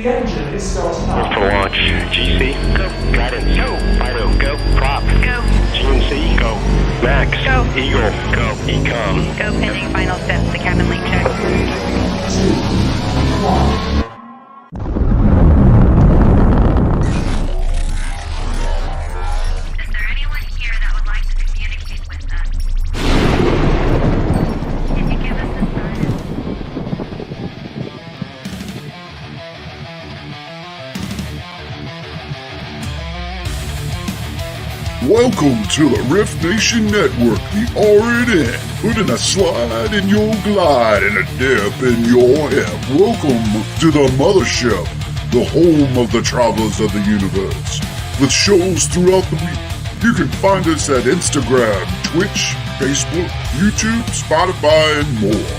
The engine is starting up. For launch. GC, go. Guidance, go. Fido, go. Prop, go. GNC, go. Max, go. Eagle, go. Ecom, go. Pending final steps to cabin link check. 3, 2, 1. Is there anyone here that would like to communicate with us? Can you give us a sign? Welcome to the Riff Nation Network, the RNN, putting a slide in your glide and a dip in your hip. Welcome to the mothership, the home of the travelers of the universe. With shows throughout the week, you can find us at Instagram, Twitch, Facebook, YouTube, Spotify, and more.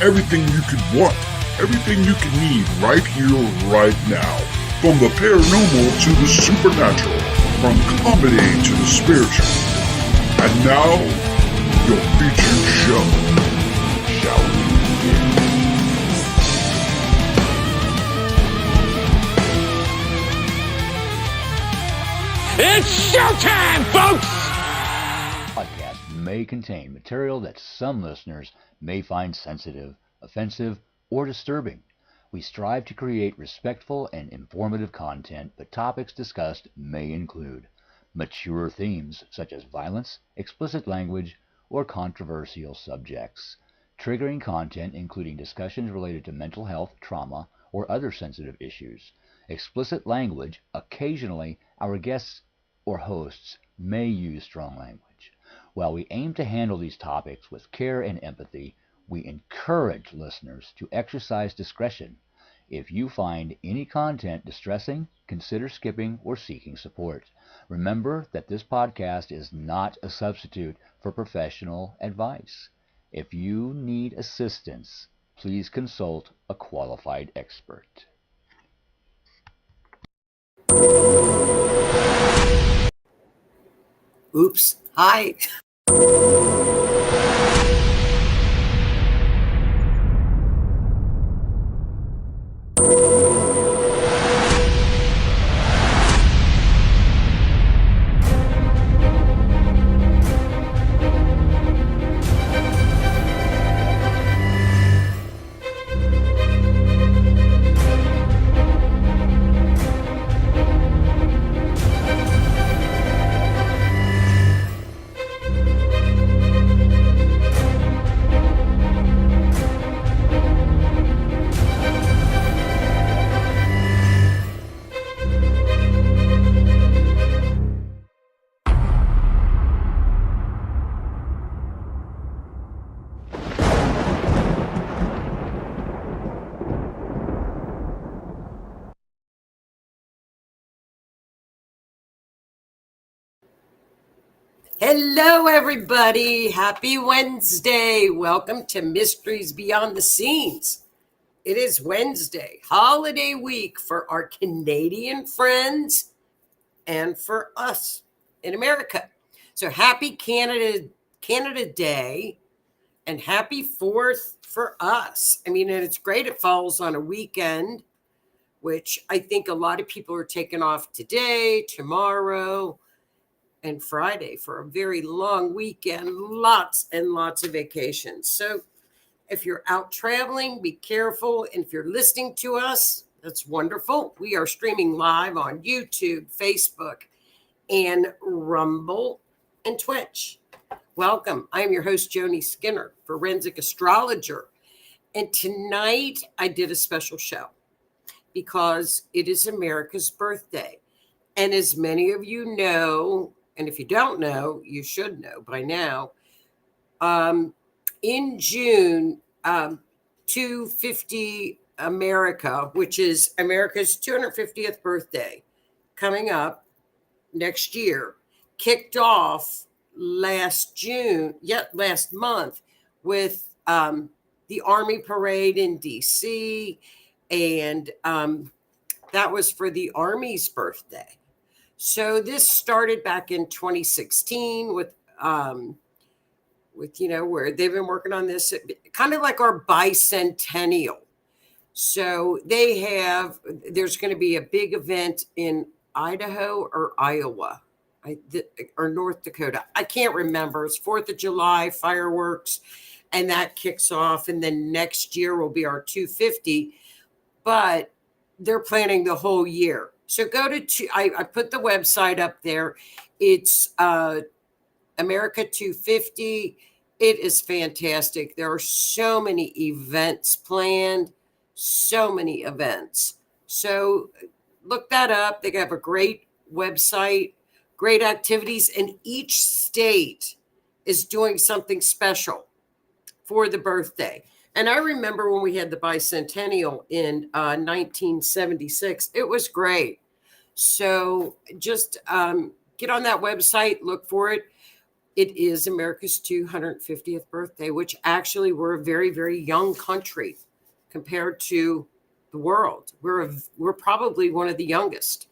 Everything you could want, everything you could need right here, right now. From the paranormal to the supernatural. From comedy to the spiritual. And now, your featured show. Shall we begin? It's showtime, folks! Podcast may contain material that some listeners may find sensitive, offensive, or disturbing. We strive to create respectful and informative content, but topics discussed may include mature themes such as violence, explicit language, or controversial subjects, triggering content including discussions related to mental health, trauma, or other sensitive issues, explicit language. Occasionally, our guests or hosts may use strong language. While we aim to handle these topics with care and empathy, we encourage listeners to exercise discretion. If you find any content distressing, consider skipping or seeking support. Remember that this podcast is not a substitute for professional advice. If you need assistance, please consult a qualified expert. Oops. Hi. Hello, everybody. Happy Wednesday. Welcome to Mysteries Beyond the Scenes. It is Wednesday, holiday week for our Canadian friends and for us in America. So happy Canada Day and happy 4th for us. I mean, and it's great it falls on a weekend, which I think a lot of people are taking off today, tomorrow, and Friday for a very long weekend, lots and lots of vacations. So if you're out traveling, be careful. And if you're listening to us, that's wonderful. We are streaming live on YouTube, Facebook, and Rumble and Twitch. Welcome. I'm your host, Joni Skinner, forensic astrologer. And tonight I did a special show because it is America's birthday. And as many of you know, and if you don't know, you should know by now. In June, 250 America, which is America's 250th birthday, coming up next year, kicked off last month with the Army Parade in DC, and that was for the Army's birthday. So this started back in 2016 with where they've been working on this, kind of like our bicentennial. So there's going to be a big event in Idaho or Iowa or North Dakota. I can't remember. It's 4th of July fireworks, and that kicks off. And then next year will be our 250, but they're planning the whole year. So go to, I put the website up there. It's America 250. It is fantastic. There are so many events planned, so many events. So look that up. They have a great website, great activities, and each state is doing something special for the birthday. And I remember when we had the bicentennial in 1976, it was great. So just get on that website, look for it. It is America's 250th birthday, which actually we're a very, very young country compared to the world. We're probably one of the youngest.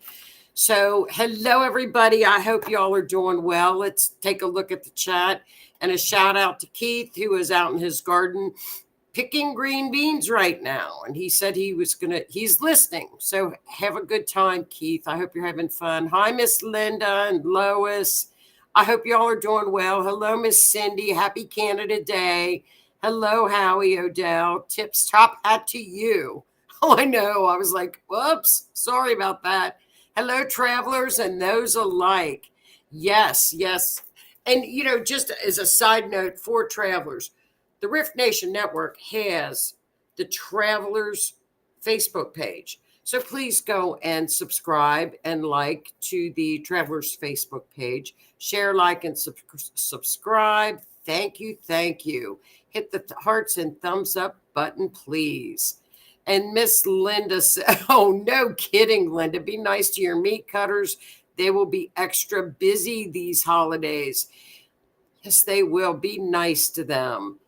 So hello, everybody. I hope y'all are doing well. Let's take a look at the chat, and a shout out to Keith, who is out in his garden picking green beans right now. And he said he's listening. So have a good time, Keith. I hope you're having fun. Hi, Miss Linda and Lois. I hope y'all are doing well. Hello, Miss Cindy. Happy Canada Day. Hello, Howie Odell. Tips top hat to you. Oh, I know. I was like, whoops. Sorry about that. Hello, travelers and those alike. Yes. And, just as a side note for travelers, the Rift Nation Network has the Travelers Facebook page. So please go and subscribe and like to the Travelers Facebook page. Share, like, and subscribe. Thank you. Hit the hearts and thumbs up button, please. And Miss Linda said, oh, no kidding, Linda. Be nice to your meat cutters. They will be extra busy these holidays. Yes, they will. Be nice to them.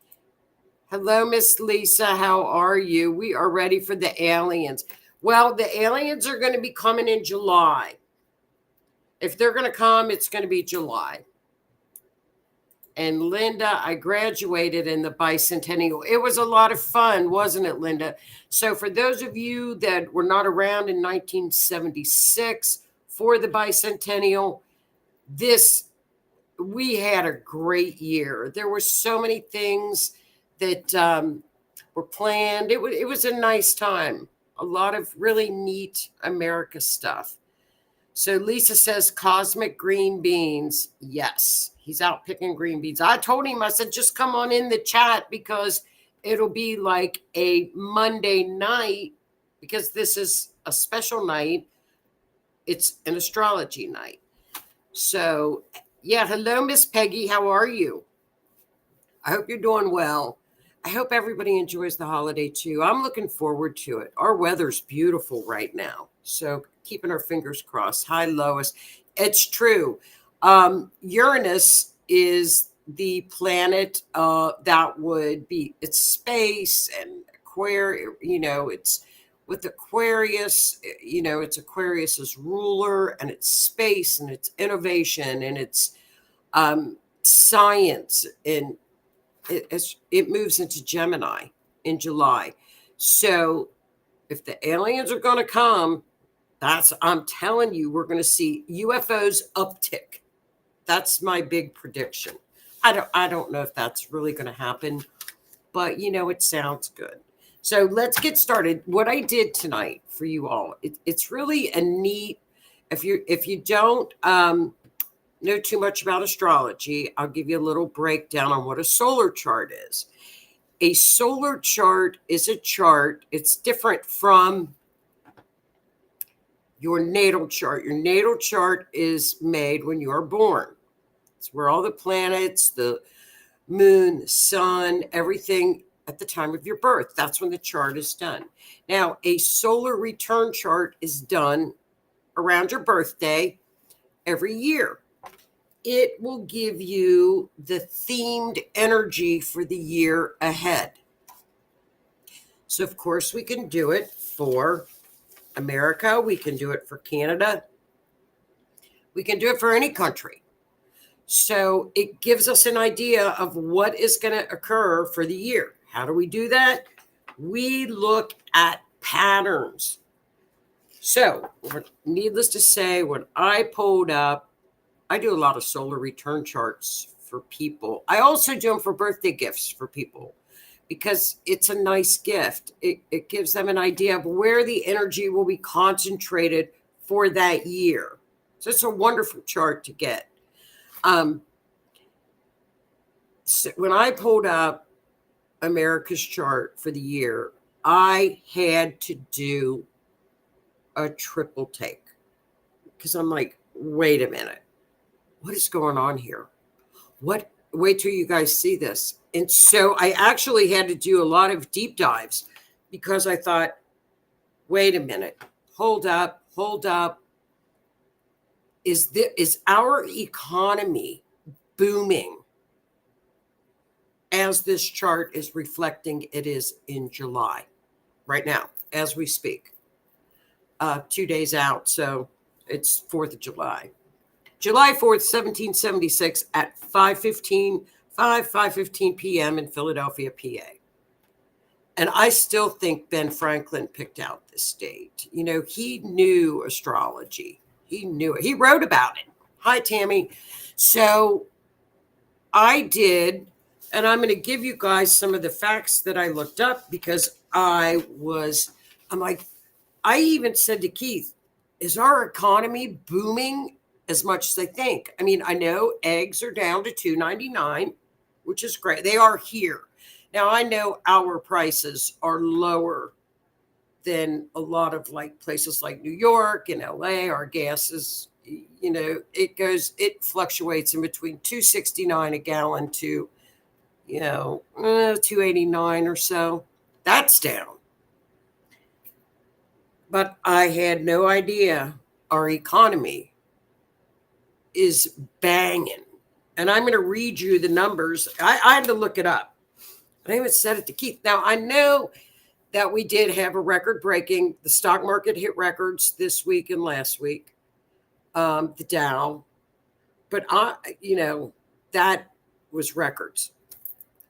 Hello, Miss Lisa. How are you? We are ready for the aliens. Well, the aliens are going to be coming in July. If they're going to come, it's going to be July. And Linda, I graduated in the bicentennial. It was a lot of fun, wasn't it, Linda? So for those of you that were not around in 1976 for the bicentennial, we had a great year. There were so many things that were planned. It was a nice time. A lot of really neat America stuff. So Lisa says cosmic green beans. Yes, he's out picking green beans. I told him, I said, just come on in the chat because it'll be like a Monday night because this is a special night. It's an astrology night. So, yeah, hello, Miss Peggy. How are you? I hope you're doing well. I hope everybody enjoys the holiday too. I'm looking forward to it. Our weather's beautiful right now. So keeping our fingers crossed. Hi, Lois. It's true. Uranus is the planet that would be, it's space and Aquarius, it's with Aquarius, it's Aquarius's ruler, and it's space and it's innovation and it's science, and it moves into Gemini in July. So if the aliens are going to come, I'm telling you, we're going to see UFOs uptick. That's my big prediction. I don't know if that's really going to happen, but it sounds good. So let's get started. What I did tonight for you all, it's really a neat. If you don't know too much about astrology, I'll give you a little breakdown on what a solar chart is. A solar chart is a chart. It's different from your natal chart. Your natal chart is made when you are born. It's where all the planets, the moon, the sun, everything at the time of your birth. That's when the chart is done. Now, a solar return chart is done around your birthday every year. It will give you the themed energy for the year ahead. So, of course, we can do it for America. We can do it for Canada. We can do it for any country. So it gives us an idea of what is going to occur for the year. How do we do that? We look at patterns. So, needless to say, when I pulled up, I do a lot of solar return charts for people. I also do them for birthday gifts for people because it's a nice gift. It gives them an idea of where the energy will be concentrated for that year. So it's a wonderful chart to get. So when I pulled up America's chart for the year, I had to do a triple take because I'm like, wait a minute, what is going on here? Wait till you guys see this. And so I actually had to do a lot of deep dives because I thought, wait a minute, hold up. Is our economy booming as this chart is reflecting it is in July, right now, as we speak? 2 days out, so it's 4th of July. July 4th, 1776 at 5:15 p.m. in Philadelphia, PA. And I still think Ben Franklin picked out this date. You know, he knew astrology. He knew it. He wrote about it. Hi, Tammy. So I did, and I'm going to give you guys some of the facts that I looked up because I'm like, I even said to Keith, is our economy booming as much as I think? I mean, I know eggs are down to $2.99, which is great. They are here. Now, I know our prices are lower than a lot of like places like New York and LA. Our gas is, you know, it fluctuates in between $2.69 a gallon to, you know, $2.89 or so. That's down. But I had no idea our economy is banging. And I'm going to read you the numbers. I had to look it up. I even said it to Keith. Now, I know that we did have a record breaking. The stock market hit records this week and last week, the Dow. But, that was records.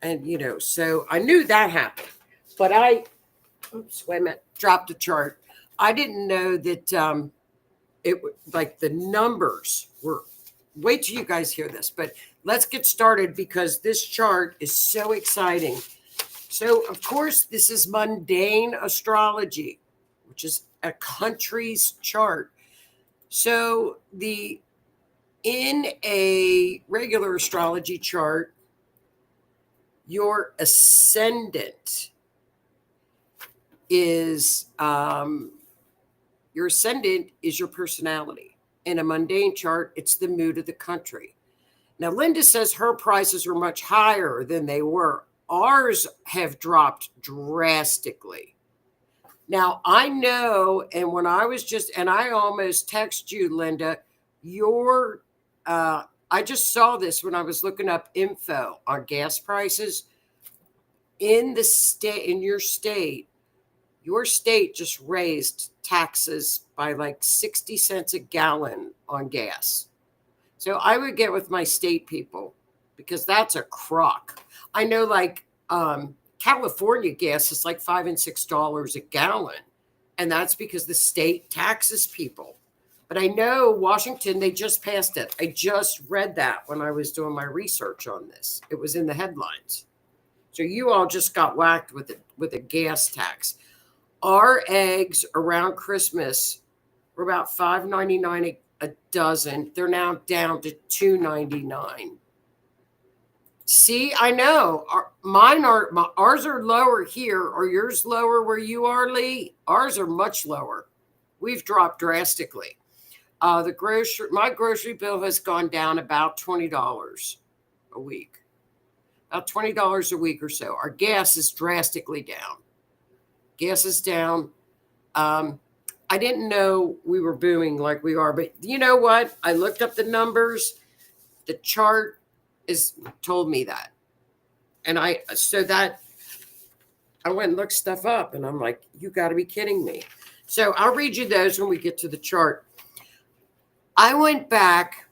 And, so I knew that happened. But dropped the chart. I didn't know that the numbers were, wait till you guys hear this, but let's get started because this chart is so exciting. So, of course, this is mundane astrology, which is a country's chart. So in a regular astrology chart, your ascendant is your personality. In a mundane chart, it's the mood of the country. Now, Linda says her prices are much higher than they were. Ours have dropped drastically. Now, I know, and when I was I almost text you, Linda, I just saw this when I was looking up info on gas prices in your state. Your state just raised taxes by like 60 cents a gallon on gas. So I would get with my state people because that's a crock. I know California gas is like $5 and $6 a gallon. And that's because the state taxes people. But I know Washington, they just passed it. I just read that when I was doing my research on this. It was in the headlines. So you all just got whacked with a gas tax. Our eggs around Christmas were about $5.99 a dozen. They're now down to $2.99. See, I know. Ours are lower here. Are yours lower where you are, Lee? Ours are much lower. We've dropped drastically. My grocery bill has gone down about $20 a week. About $20 a week or so. Our gas is drastically down. Gas is down. I didn't know we were booming like we are, but you know what? I looked up the numbers. The chart told me that. And I went and looked stuff up and I'm like, you got to be kidding me. So I'll read you those when we get to the chart. I went back,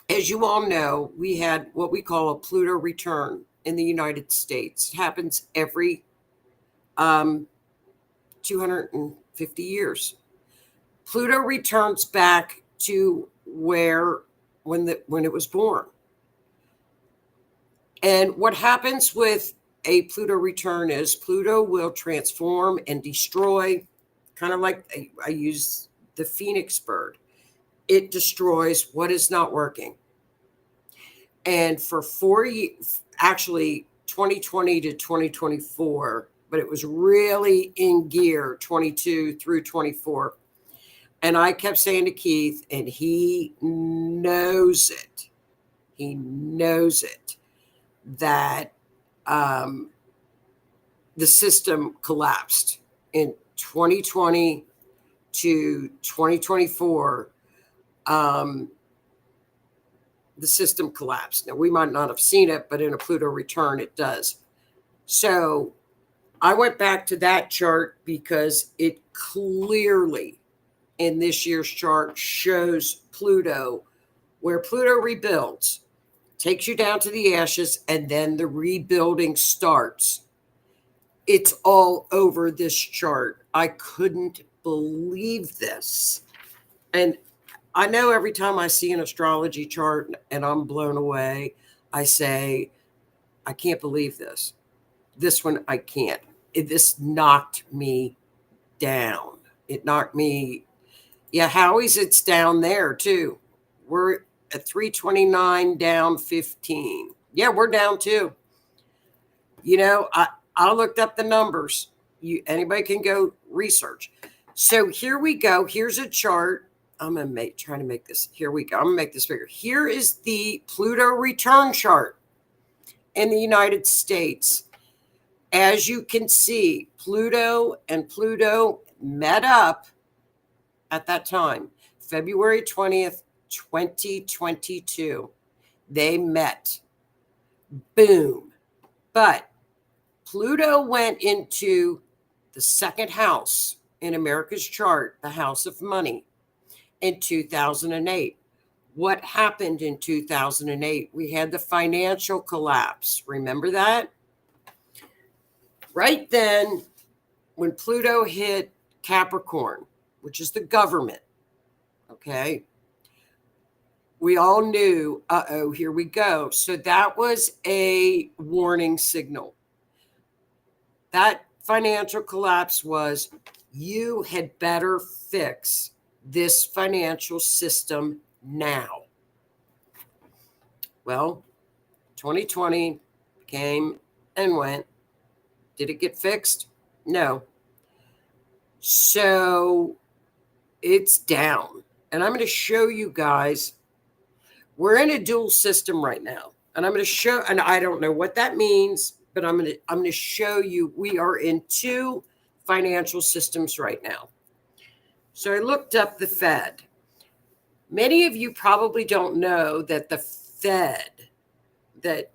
as you all know, we had what we call a Pluto return in the United States. It happens every 250 years. Pluto returns back to when it was born. And what happens with a Pluto return is Pluto will transform and destroy, kind of like I use the phoenix bird. It destroys what is not working. And for 4 years, actually 2020 to 2024, but it was really in gear 22 through 24. And I kept saying to Keith, and he knows it. He knows it, that the system collapsed in 2020 to 2024. The system collapsed. Now, we might not have seen it, but in a Pluto return, it does. So I went back to that chart because it clearly in this year's chart shows Pluto, where Pluto rebuilds, takes you down to the ashes, and then the rebuilding starts. It's all over this chart. I couldn't believe this. And I know every time I see an astrology chart and I'm blown away, I say, I can't believe this. This one, I can't. This knocked me down. It knocked me. Yeah, Howie's, it's down there too. We're at 329, down 15. Yeah, we're down too. You know, I looked up the numbers. Anybody can go research. So here we go. Here's a chart. I'm trying to make this. Here we go. I'm going to make this bigger. Here is the Pluto return chart in the United States. As you can see, Pluto and Pluto met up at that time, February 20th, 2022. They met. Boom. But Pluto went into the second house in America's chart, the house of money, in 2008. What happened in 2008? We had the financial collapse. Remember that? Right then, when Pluto hit Capricorn, which is the government, okay, we all knew, here we go. So that was a warning signal. That financial collapse was, you had better fix this financial system now. Well, 2020 came and went. Did it get fixed? No. So it's down. And I'm going to show you guys, we're in a dual system right now. And I'm going to show, and I don't know what that means, but I'm going to show you we are in two financial systems right now. So I looked up the Fed. Many of you probably don't know that the Fed, that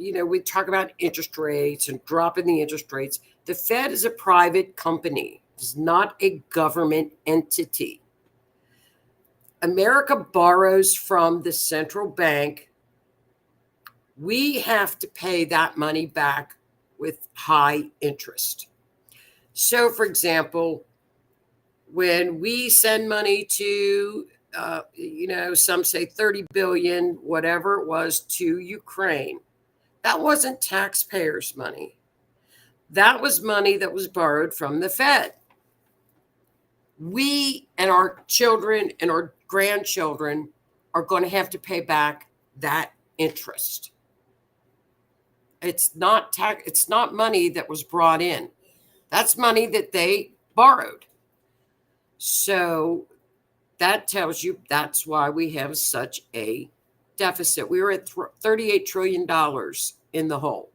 we talk about interest rates and dropping the interest rates. The Fed is a private company. It's not a government entity. America borrows from the central bank. We have to pay that money back with high interest. So, for example, when we send money to, some say 30 billion, whatever it was, to Ukraine, that wasn't taxpayers' money. That was money that was borrowed from the Fed. We and our children and our grandchildren are going to have to pay back that interest. It's not money that was brought in. That's money that they borrowed. So that tells you that's why we have such a deficit. We were at $38 trillion in the hole.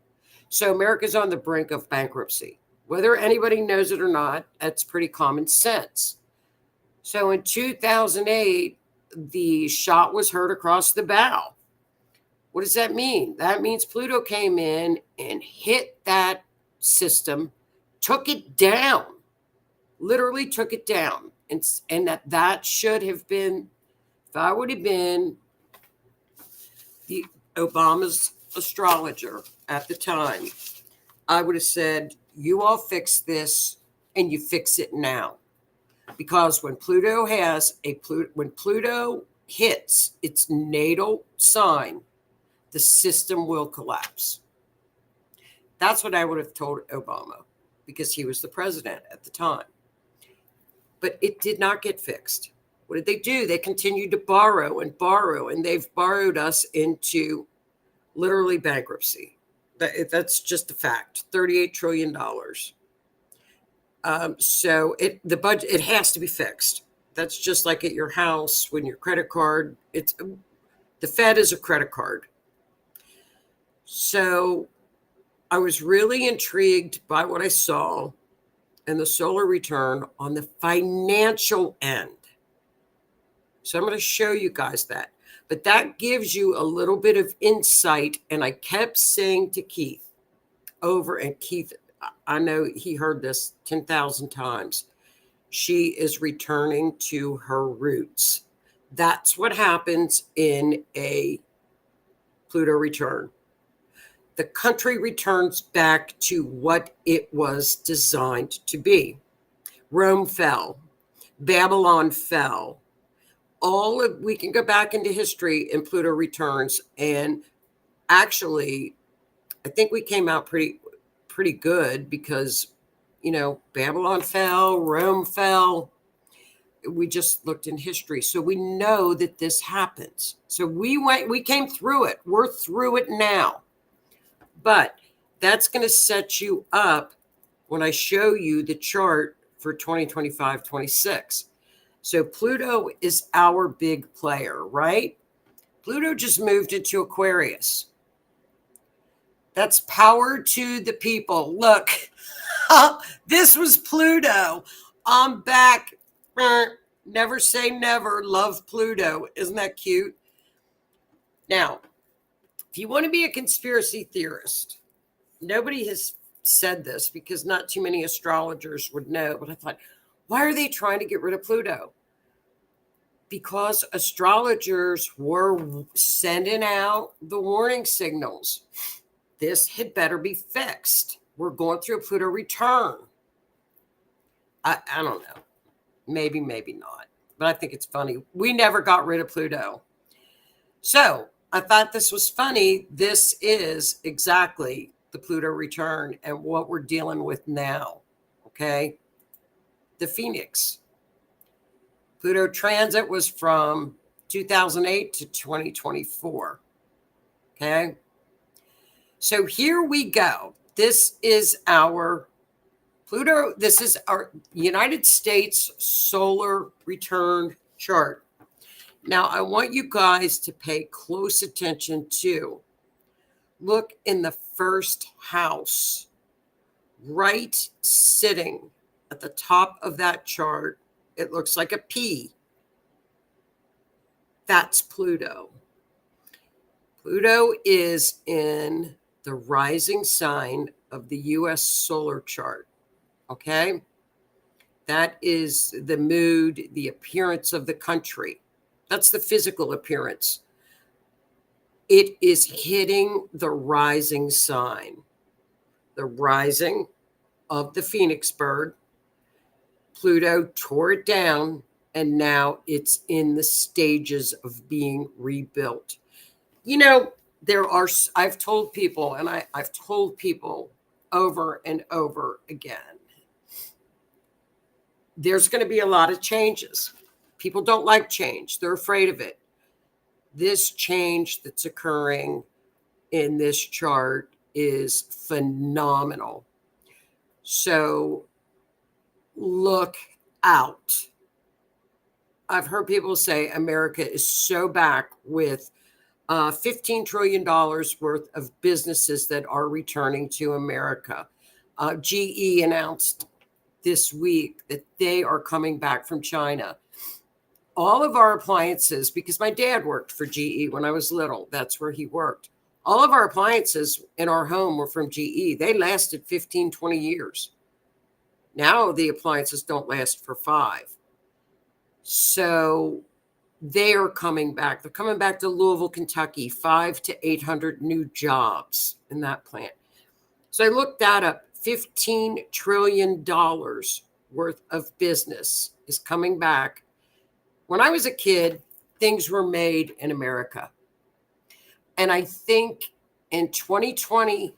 So America's on the brink of bankruptcy. Whether anybody knows it or not, that's pretty common sense. So in 2008, the shot was heard across the bow. What does that mean? That means Pluto came in and hit that system, took it down, literally took it down. And that should have been, if I would have been the Obama's astrologer at the time, I would have said, you all fix this and you fix it now. Because when Pluto hits its natal sign, the system will collapse. That's what I would have told Obama, because he was the president at the time. But it did not get fixed. What did they do? They continued to borrow, and they've borrowed us into literally bankruptcy. That's just a fact. $38 trillion. So the budget, it has to be fixed. That's just like at your house when your credit card, the Fed is a credit card. So I was really intrigued by what I saw and the solar return on the financial end. So I'm going to show you guys that. But that gives you a little bit of insight. And I kept saying to Keith and Keith, I know he heard this 10,000 times. She is returning to her roots. That's what happens in a Pluto return. The country returns back to what it was designed to be. Rome fell. Babylon fell. We can go back into history and Pluto returns. And actually, I think we came out pretty good because, Babylon fell, Rome fell. We just looked in history. So we know that this happens. So we came through it. We're through it now. But that's going to set you up when I show you the chart for 2025-26. So Pluto is our big player, right? Pluto just moved into Aquarius. That's power to the people. Look, this was Pluto. I'm back. Never say never. Love Pluto. Isn't that cute? Now, if you want to be a conspiracy theorist, nobody has said this because not too many astrologers would know. But I thought, why are they trying to get rid of Pluto? Because astrologers were sending out the warning signals. This had better be fixed. We're going through a Pluto return. I don't know. Maybe not. But I think it's funny. We never got rid of Pluto. So I thought this was funny. This is exactly the Pluto return and what we're dealing with now. Okay. The Phoenix. Pluto transit was from 2008 to 2024. Okay. So here we go. This is our Pluto. This is our United States solar return chart. Now, I want you guys to pay close attention to look in the first house, right sitting at the top of that chart. It looks like a P. That's Pluto. Pluto is in the rising sign of the U.S. solar chart. Okay? That is the mood, the appearance of the country. That's the physical appearance. It is hitting the rising sign, the rising of the Phoenix bird. Pluto tore it down, and now it's in the stages of being rebuilt. I've told people, and I've told people over and over again, there's going to be a lot of changes. People don't like change. They're afraid of it. This change that's occurring in this chart is phenomenal. So look out. I've heard people say America is so back with $15 trillion worth of businesses that are returning to America. GE announced this week that they are coming back from China. All of our appliances, because my dad worked for GE when I was little, that's where he worked. All of our appliances in our home were from GE. They lasted 15, 20 years. Now the appliances don't last for 5. So they are coming back. They're coming back to Louisville, Kentucky, 500 to 800 new jobs in that plant. So I looked that up. $15 trillion worth of business is coming back. When I was a kid, things were made in America. And I think in 2020,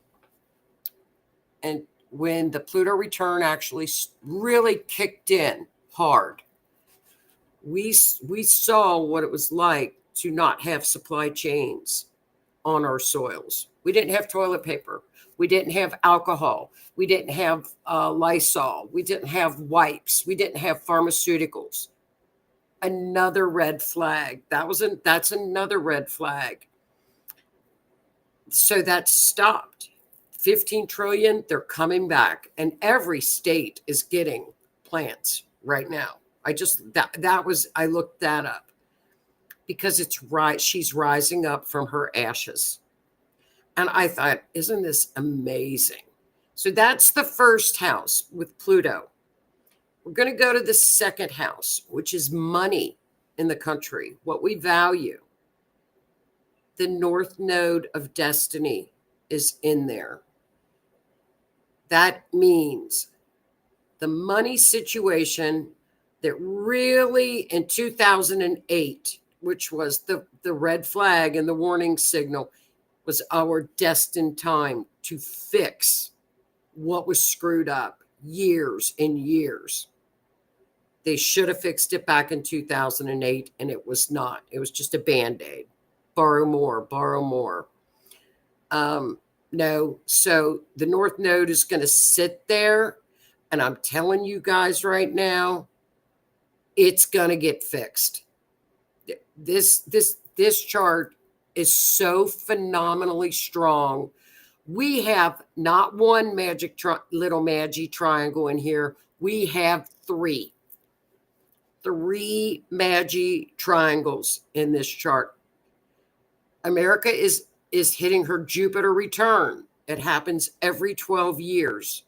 and when the Pluto return actually really kicked in hard, we saw what it was like to not have supply chains on our soils. We didn't have toilet paper. We didn't have alcohol. We didn't have Lysol. We didn't have wipes. We didn't have pharmaceuticals. Another red flag. That's another red flag. So that stopped. 15 trillion, they're coming back. And every state is getting plants right now. I looked that up because it's right. She's rising up from her ashes. And I thought, isn't this amazing? So that's the first house with Pluto. We're going to go to the second house, which is money in the country, what we value. The North Node of Destiny is in there. That means the money situation that really in 2008, which was the red flag and the warning signal, was our destined time to fix what was screwed up years and years. They should have fixed it back in 2008, and it was not. It was just a Band-Aid. Borrow more, borrow more. No, so the North Node is going to sit there, and I'm telling you guys right now, it's going to get fixed. This chart is so phenomenally strong. We have not one little magic triangle in here. We have three magic triangles in this chart. America is hitting her Jupiter return. It happens every 12 years.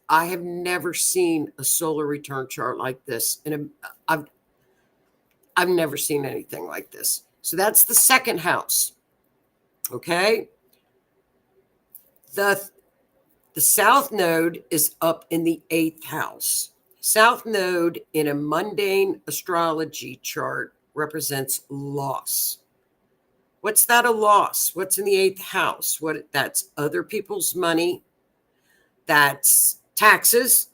I have never seen a solar return chart like this. And I've never seen anything like this. So that's the second house. Okay. The South Node is up in the 8th house. South Node in a mundane astrology chart represents loss. What's that a loss? What's in the 8th house? That's other people's money. That's taxes.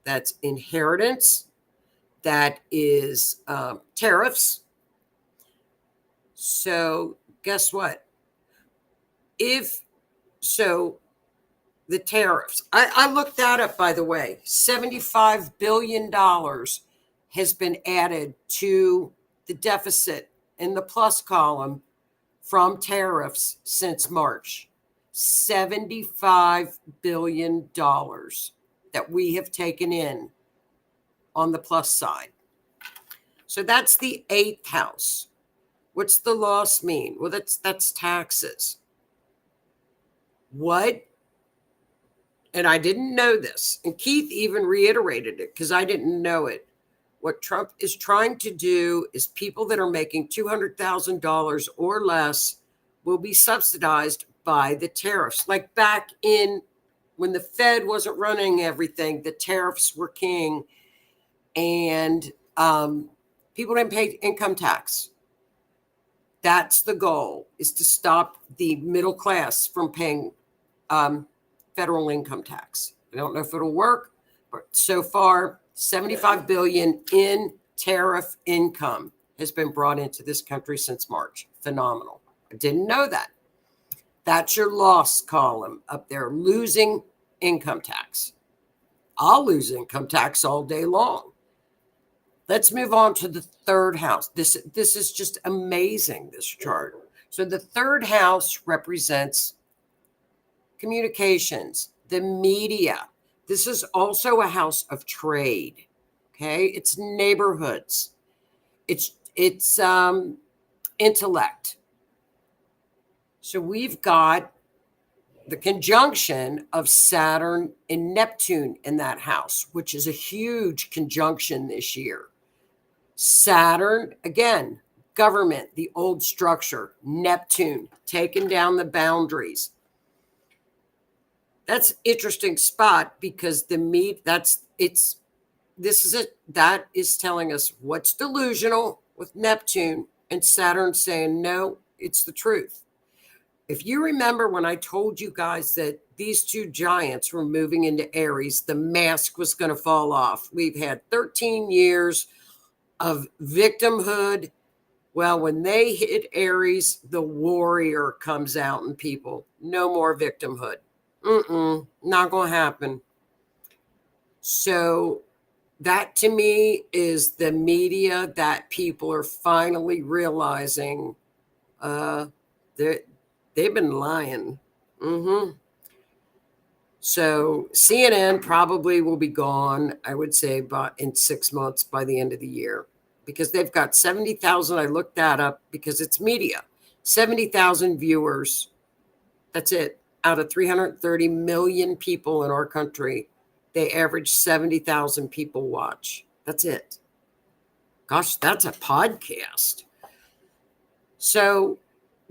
That's inheritance. That is tariffs. So guess what? The tariffs, I looked that up, by the way. $75 billion has been added to the deficit in the plus column from tariffs since March. $75 billion that we have taken in on the plus side. So that's the 8th house. What's the loss mean? Well, that's taxes. What? And I didn't know this. And Keith even reiterated it because I didn't know it. What Trump is trying to do is people that are making $200,000 or less will be subsidized by the tariffs. Like back in when the Fed wasn't running everything, the tariffs were king, and people didn't pay income tax. That's the goal, is to stop the middle class from paying federal income tax. I don't know if it'll work, but so far, $75 billion in tariff income has been brought into this country since March. Phenomenal. I didn't know that. That's your loss column up there, losing income tax. I'll lose income tax all day long. Let's move on to the 3rd house. This is just amazing, this chart. So the 3rd house represents communications, the media. This is also a house of trade. Okay, it's neighborhoods. It's intellect. So we've got the conjunction of Saturn and Neptune in that house, which is a huge conjunction this year. Saturn, again, government, the old structure. Neptune, taking down the boundaries. That's interesting spot because that is telling us what's delusional with Neptune and Saturn saying, no, it's the truth. If you remember when I told you guys that these two giants were moving into Aries, the mask was going to fall off. We've had 13 years of victimhood. Well, when they hit Aries, the warrior comes out in people. No more victimhood. Not going to happen. So that to me is the media that people are finally realizing they've been lying. So CNN probably will be gone, I would say, in 6 months by the end of the year, because they've got 70,000. I looked that up because it's media. 70,000 viewers. That's it. Out of 330 million people in our country, they average 70,000 people watch. That's it. Gosh, that's a podcast. So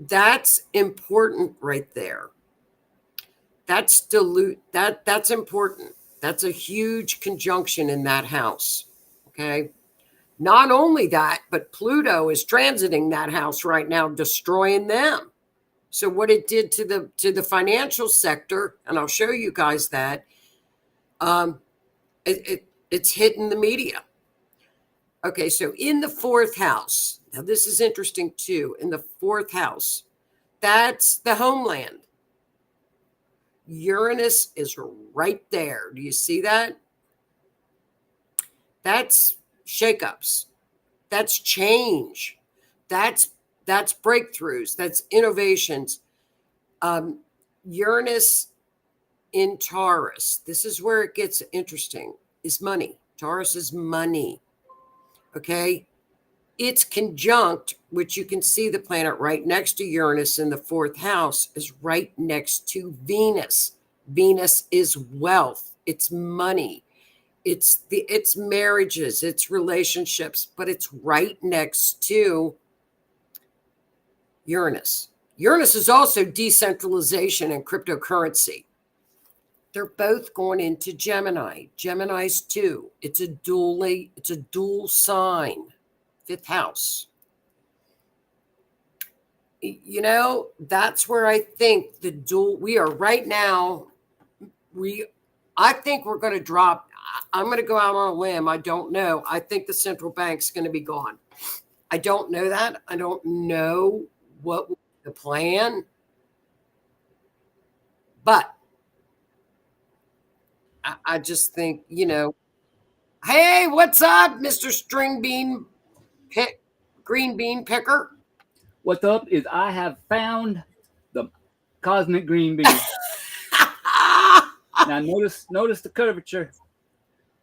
that's important right there. That's important. That's a huge conjunction in that house. Okay. Not only that, but Pluto is transiting that house right now, destroying them. So what it did to the financial sector, and I'll show you guys that, it's hitting the media. Okay, so in the fourth house, now this is interesting too. In the fourth house, that's the homeland. Uranus is right there. Do you see that? That's shakeups. That's change. That's breakthroughs. That's innovations. Uranus in Taurus. This is where it gets interesting. Is money. Taurus is money. Okay. It's conjunct, which you can see the planet right next to Uranus in the fourth house is right next to Venus. Venus is wealth. It's money. It's marriages, it's relationships, but it's right next to Uranus. Uranus is also decentralization and cryptocurrency. They're both going into Gemini. Gemini's too. It's a dual sign. Fifth house. You know, that's where I think we are right now. I think we're going to drop. I'm going to go out on a limb. I don't know. I think the central bank's going to be gone. I don't know that. I don't know what the plan. But I just think, hey, what's up, Mr. Green Bean Picker? What's up is I have found the cosmic green bean. Now notice the curvature.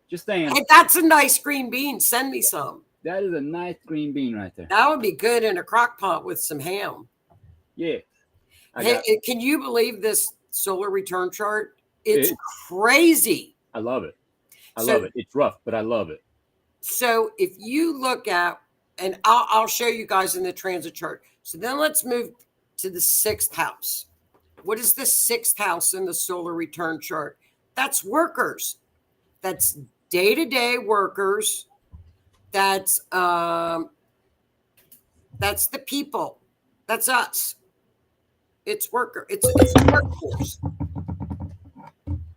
Just saying. Hey, that's a nice green bean. Send me some. That is a nice green bean right there. That would be good in a crock pot with some ham. Yeah. Hey, can you believe this solar return chart? It's crazy. I love it. I love it. It's rough, but I love it. So if you look at, and I'll show you guys in the transit chart. So then let's move to the sixth house. What is the sixth house in the solar return chart? That's workers. That's day-to-day workers. That's the people. That's us. It's worker. It's the workforce.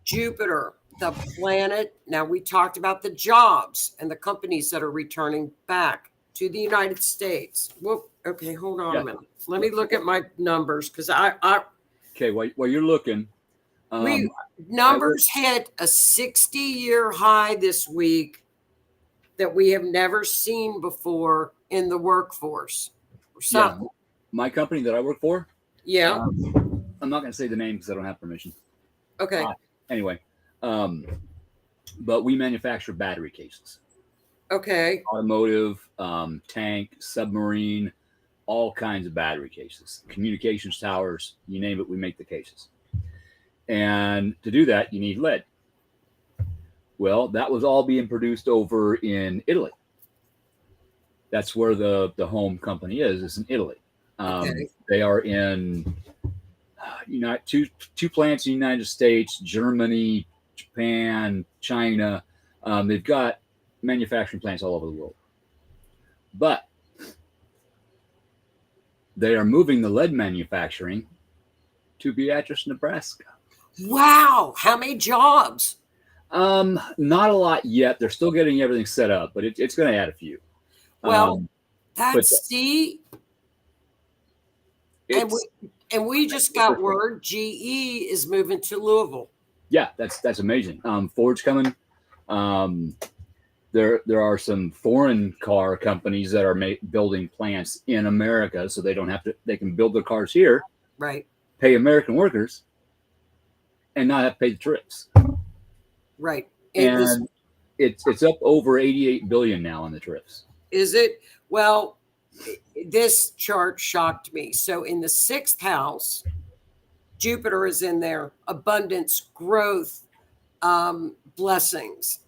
Jupiter, the planet. Now we talked about the jobs and the companies that are returning back to the United States. Whoop. Okay, hold on a minute. Let me look at my numbers because Okay, while you're looking, numbers hit a 60-year high this week that we have never seen before in the workforce. Yeah, my company that I work for. Yeah. I'm not going to say the name because I don't have permission. Okay. Anyway, but we manufacture battery cases. Okay. Automotive, tank, submarine, all kinds of battery cases, communications towers, you name it, we make the cases. And to do that, you need lead. Well, that was all being produced over in Italy. That's where the home company is in Italy. Okay. They are in two plants in the United States, Germany, Japan, China. They've got manufacturing plants all over the world. But they are moving the lead manufacturing to Beatrice, Nebraska. Wow. How many jobs? Not a lot yet. They're still getting everything set up, but it's going to add a few. Well, but see, and we just got word GE is moving to Louisville. Yeah, that's amazing. Ford's coming. There are some foreign car companies that are building plants in America, so they don't have to. They can build their cars here, right? Pay American workers, and not have to pay the trips. Right. And it's up over 88 billion now on the trips. Is it? Well, this chart shocked me. So in the 6th house, Jupiter is in there, abundance, growth, blessings.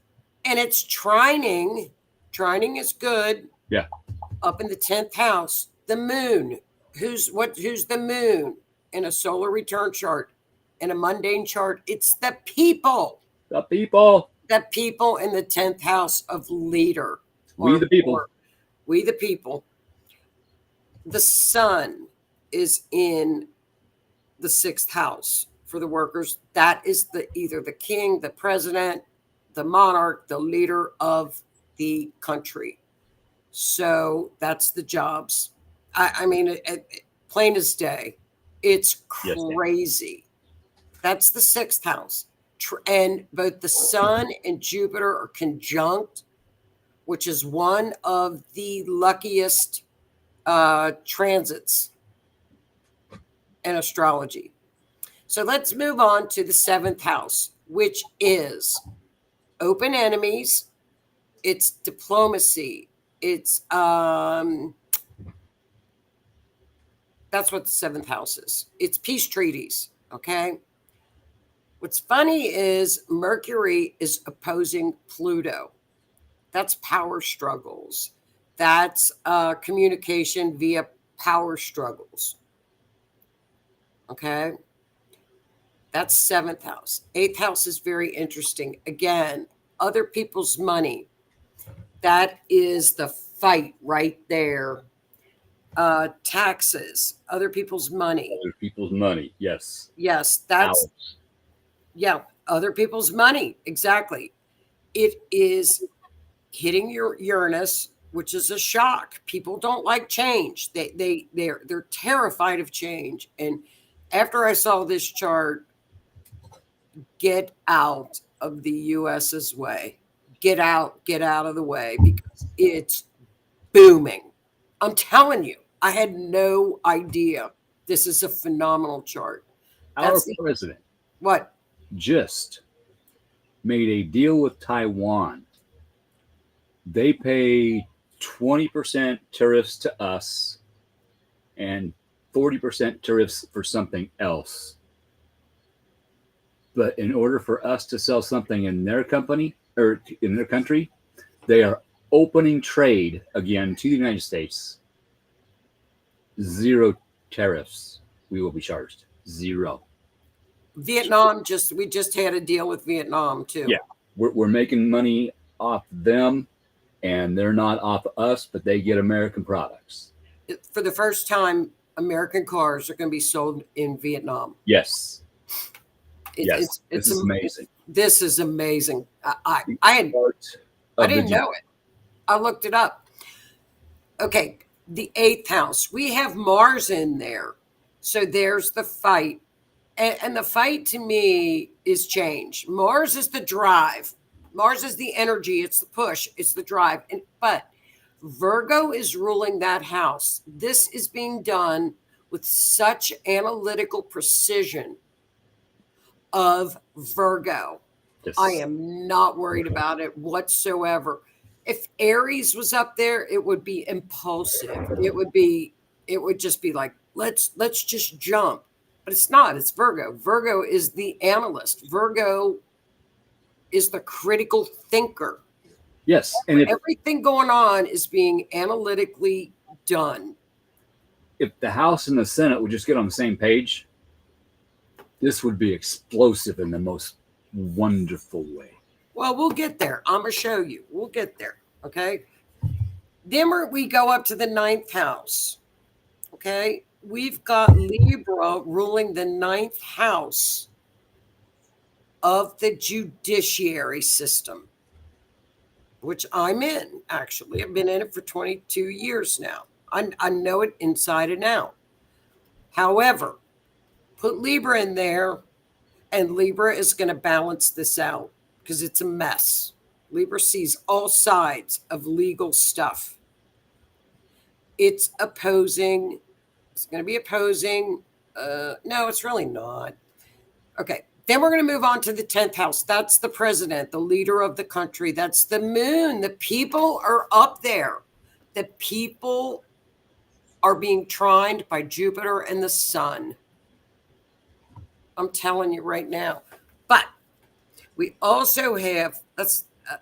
And it's trining. Trining is good. Yeah. Up in the 10th house, the moon. Who's the moon in a solar return chart? In a mundane chart, it's the people. The people. The people in the 10th house of leader. We the people. We the people. The sun is in the 6th house for the workers. That is either the king, the president, the monarch, the leader of the country. So that's the jobs. I mean, plain as day. It's crazy. That's the 6th house. And both the sun and Jupiter are conjunct, which is one of the luckiest transits in astrology. So let's move on to the 7th house, which is open enemies. It's diplomacy. It's that's what the 7th house is. It's peace treaties. Okay. What's funny is Mercury is opposing Pluto. That's power struggles. That's communication via power struggles. Okay. That's 7th house. 8th house is very interesting. Again, other people's money. That is the fight right there. Taxes, other people's money. Other people's money. Yes. Yes. That's, yeah, other people's money. Exactly. It is hitting your Uranus, which is a shock. People don't like change. They're terrified of change. And after I saw this chart, get out of the US's way. Get out of the way because it's booming. I'm telling you, I had no idea. This is a phenomenal chart. Our president. What? Just made a deal with Taiwan. They pay 20% tariffs to us and 40% tariffs for something else. But in order for us to sell something in their company or in their country, they are opening trade again to the United States. 0 tariffs. We will be charged 0. Vietnam, we just had a deal with Vietnam too. Yeah, we're making money off them, and they're not off us, but they get American products. For the first time, American cars are going to be sold in Vietnam. Yes. This is amazing. This is amazing. I didn't know it. I looked it up. Okay, the 8th house. We have Mars in there. So there's the fight. And the fight to me is change. Mars is the drive. Mars is the energy. It's the push. It's the drive. But Virgo is ruling that house. This is being done with such analytical precision of Virgo. Yes. I am not worried about it whatsoever. If Aries was up there, it would be impulsive. It would just be like, let's just jump. But it's not. It's Virgo. Virgo is the analyst. Virgo is the critical thinker. Yes. And everything going on is being analytically done. If the House and the Senate would just get on the same page, This would be explosive in the most wonderful way. Well, we'll get there. I'm going to show you. We'll get there. Okay. Then we go up to the 9th house. Okay. We've got Libra ruling the 9th house of the judiciary system, which I'm in, actually. I've been in it for 22 years now. I know it inside and out. However, put Libra in there, and Libra is going to balance this out because it's a mess. Libra sees all sides of legal stuff. It's opposing. It's going to be opposing. No, it's really not. Okay. Then we're going to move on to the 10th house. That's the president, the leader of the country. That's the moon. The people are up there. The people are being trined by Jupiter and the sun. I'm telling you right now. But we also have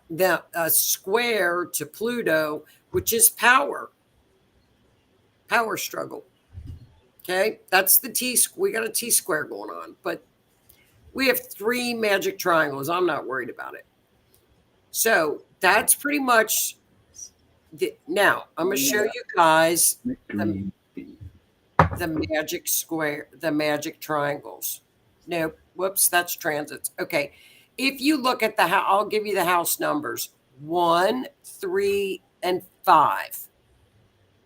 the square to Pluto, which is power struggle. Okay, that's the T. We got a T square going on, but we have 3 magic triangles. I'm not worried about it. So that's pretty much now I'm going to show you guys the magic square, the magic triangles. No, whoops, that's transits. Okay. If you look at I'll give you the house numbers 1, 3, and 5.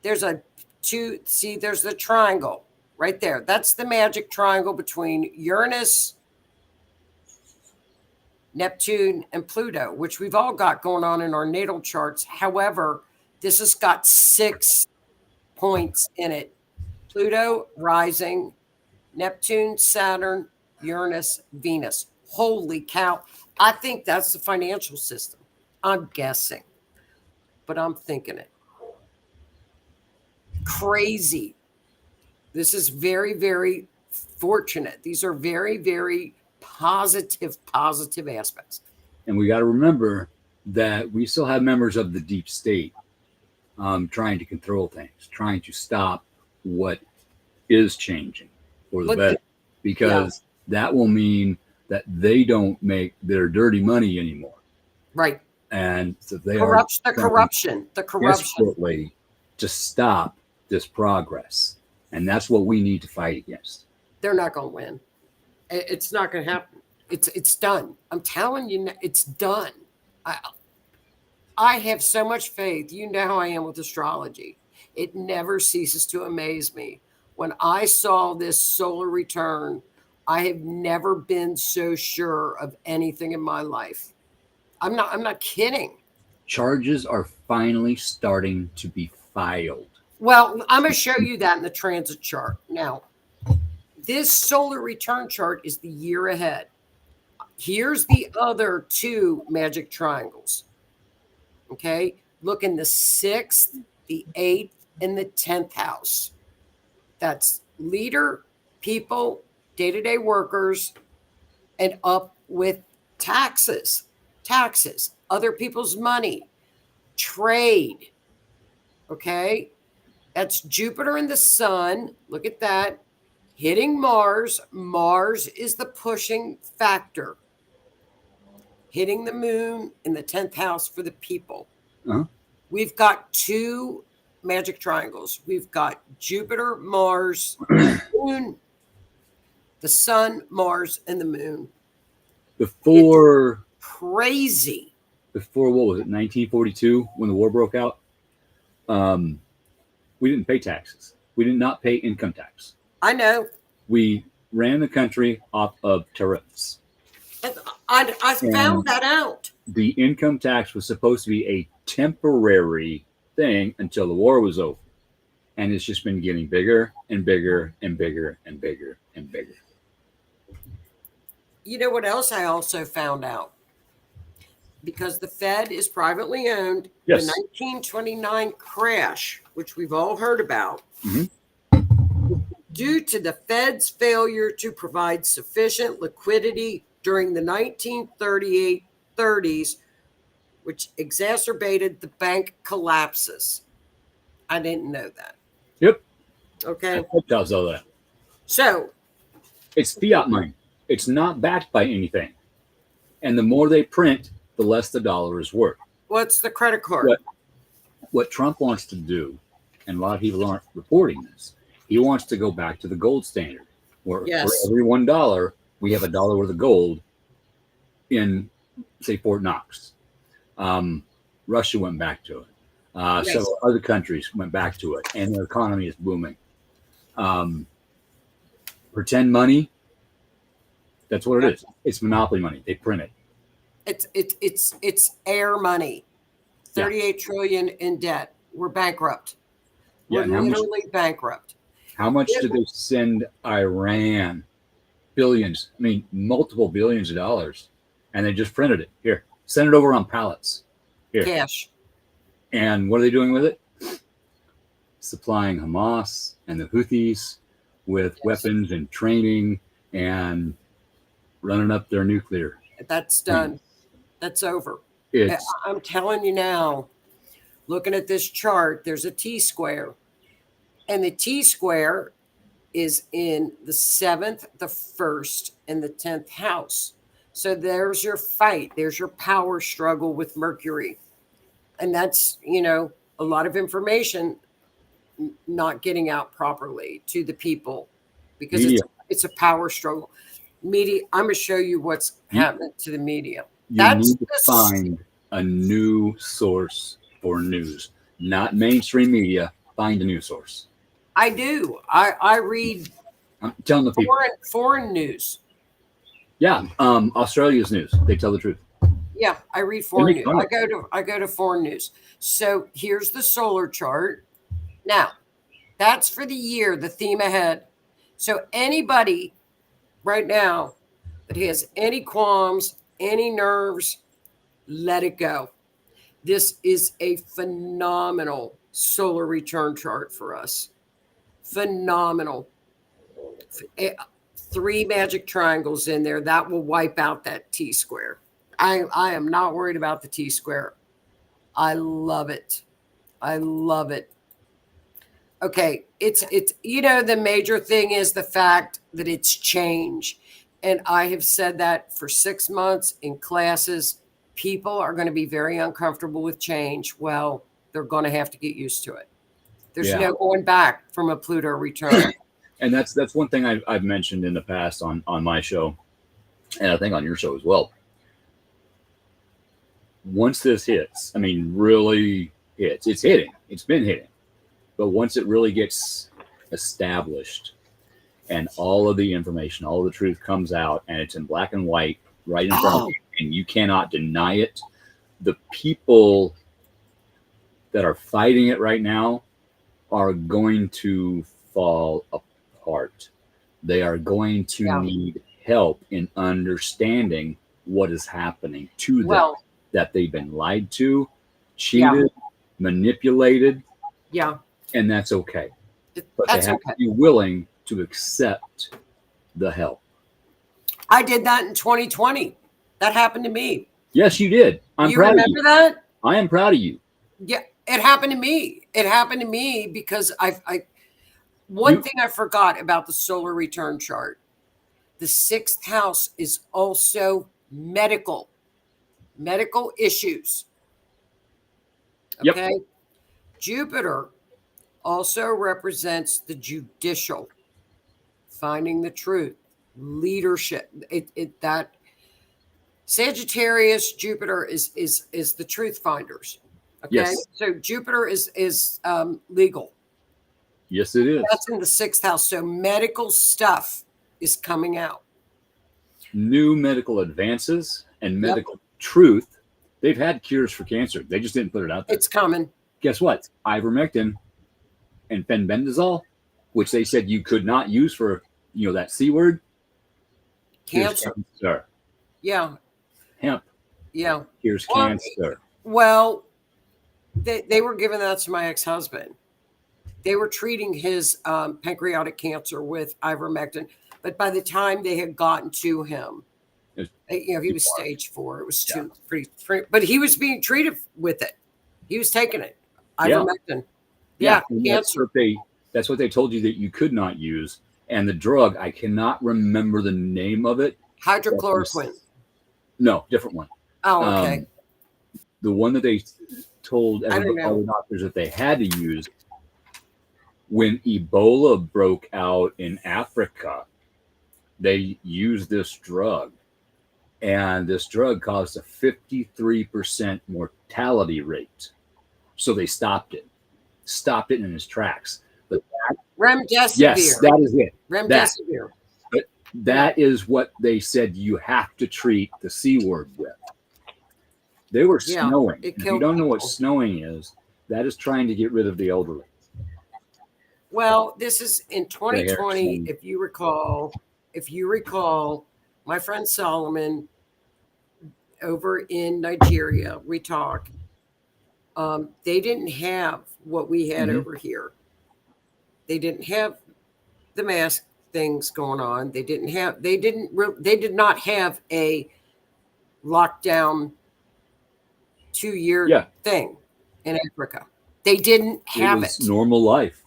There's a 2. See, there's the triangle right there. That's the magic triangle between Uranus, Neptune, and Pluto, which we've all got going on in our natal charts. However, this has got 6 points in it. Pluto rising, Neptune, Saturn, Uranus, Venus. Holy cow. I think that's the financial system. I'm guessing, but I'm thinking it. Crazy. This is very, very fortunate. These are very, very positive aspects. And we got to remember that we still have members of the deep state trying to control things, trying to stop what is changing for the better, because that will mean that they don't make their dirty money anymore. Right. And so they the corruption desperately to stop this progress. And that's what we need to fight against. They're not going to win. It's not going to happen. It's done. I'm telling you, it's done. I have so much faith. You know how I am with astrology. It never ceases to amaze me. When I saw this solar return, I have never been so sure of anything in my life. I'm not kidding. Charges are finally starting to be filed. Well, I'm going to show you that in the transit chart. Now, this solar return chart is the year ahead. Here's the other 2 magic triangles. Okay. Look in the 6th, the 8th, and the 10th house. That's leader, people, day-to-day workers, and up with taxes, other people's money, trade. Okay. That's Jupiter and the sun. Look at that. Hitting Mars. Mars is the pushing factor. Hitting the moon in the 10th house for the people. Uh-huh. We've got 2 magic triangles. We've got Jupiter, Mars, moon, the sun, Mars, and the moon. Before it's crazy. Before, what was it, 1942, when the war broke out? We didn't pay taxes. We did not pay income tax. I know. We ran the country off of tariffs. I found that out. The income tax was supposed to be a temporary thing until the war was over. And it's just been getting bigger and bigger and bigger and bigger and bigger. You know what else I also found out? Because the Fed is privately owned, yes. The 1929 crash, which we've all heard about, due to the Fed's failure to provide sufficient liquidity during the 1930s, which exacerbated the bank collapses. I didn't know that. Yep. Okay. It tells all that. So it's fiat money. It's not backed by anything. And the more they print, the less the dollar is worth. What's the credit card? What Trump wants to do, and a lot of people aren't reporting this, he wants to go back to the gold standard, where for every $1, we have $1 worth of gold in, say, Fort Knox. Russia went back to it. Several other countries went back to it, and their economy is booming. Pretend money, that's what it is. It's monopoly money. They print it. It's air money. 38 trillion in debt. We're bankrupt. We're literally bankrupt. How much did they send Iran? Billions. I mean, multiple billions of dollars. And they just printed it. Here, send it over on pallets. Here. Cash. And what are they doing with it? Supplying Hamas and the Houthis with weapons and training and running up their nuclear. That's done. That's over. I'm telling you now, looking at this chart, there's a T-square. And the T-square is in the 7th, the 1st, and the 10th house. So there's your fight. There's your power struggle with Mercury. And that's, a lot of information not getting out properly to the people because it's a power struggle. Media, I'm going to show you what's happening to the media. You need to find a new source for news, not mainstream media. Find a news source. I do. I read I'm telling the people. Foreign news. Yeah, Australia's news. They tell the truth. Yeah, I read foreign news. I go to foreign news. So here's the solar chart. Now, that's for the year, the theme ahead. So anybody right now that has any qualms, any nerves, let it go. This is a phenomenal solar return chart for us. Phenomenal. 3 magic triangles in there. That will wipe out that T-square. I am not worried about the T-square. I love it. I love it. Okay, it's the major thing is the fact that it's change. And I have said that for 6 months in classes. People are going to be very uncomfortable with change. Well, they're going to have to get used to it. There's no going back from a Pluto return. And that's one thing I've mentioned in the past on my show, and I think on your show as well. Once this hits, I mean, really hits. It's hitting. It's been hitting. But once it really gets established and all of the information, all of the truth comes out and it's in black and white right in front of you and you cannot deny it, the people that are fighting it right now are going to fall apart. They are going to need help in understanding what is happening to them, that they've been lied to, cheated, manipulated. Yeah. And that's okay. But they have to be willing to accept the help. I did that in 2020. That happened to me. Yes, you did. I'm proud of you. You remember that? I am proud of you. Yeah, it happened to me. It happened to me because one thing I forgot about the solar return chart. The 6th house is also medical issues. Okay. Yep. Jupiter also represents the judicial, finding the truth, leadership. That Sagittarius Jupiter is the truth finders. Okay. Yes. So Jupiter is legal. Yes, it is. That's in the 6th house. So medical stuff is coming out. New medical advances and medical truth. They've had cures for cancer. They just didn't put it out there. It's coming. Guess what? Ivermectin and fenbendazole, which they said you could not use for, that C word. Cancer. Yeah. Hemp. Yeah. Here's cancer. Well, they were giving that to my ex-husband. They were treating his pancreatic cancer with ivermectin. But by the time they had gotten to him, he was stage 4. It was too pretty, but he was being treated with it. He was taking it. Ivermectin. Yeah. Cancer. That's what they told you that you could not use. And the drug, I cannot remember the name of it. Hydrochloroquine. No, different one. Oh, okay. The one that they told I don't all know. the doctors that they had to use when Ebola broke out in Africa, they used this drug, and this drug caused a 53% mortality rate. So they stopped it in its tracks. But Remdesivir. yes, that is it. Remdesivir. But that is what they said you have to treat the C word with. They were Yeah, snowing. it If you killed don't know what people. snowing is, that is trying to get rid of the elderly. Well, this is in 2020. Harrison. If you recall, my friend Solomon over in Nigeria, we talk. They didn't have what we had Mhm. over here. They didn't have the mask things going on. They did not have a lockdown 2-year Yeah. thing in Africa. They didn't It have was it. normal life.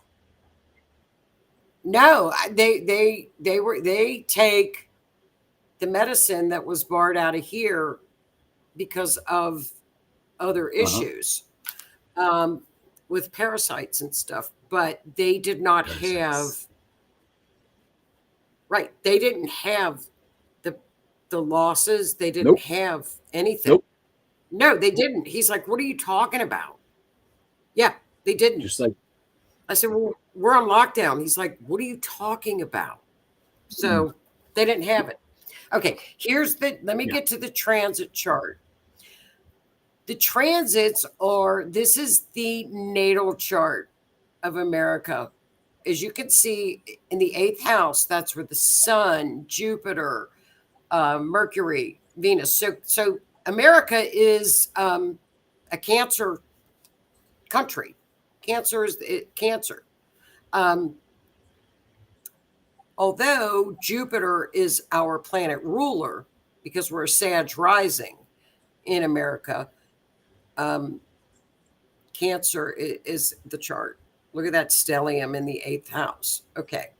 No, they take the medicine that was barred out of here because of other issues with parasites and stuff, but they did not have. Right, they didn't have the losses. They didn't Nope. have anything. Nope. No, they didn't. He's like, "What are you talking about?" Yeah, they didn't. Just like I said, "Well, we're on lockdown." He's like, "What are you talking about?" So they didn't have it. Okay, let me get to the transit chart. The transits this is the natal chart of America. As you can see in the 8th house, that's where the sun, Jupiter, Mercury, Venus. So America is a Cancer country. Cancer is Cancer. Although Jupiter is our planet ruler because we're a Sag rising in America, Cancer is the chart. Look at that stellium in the 8th house. Okay.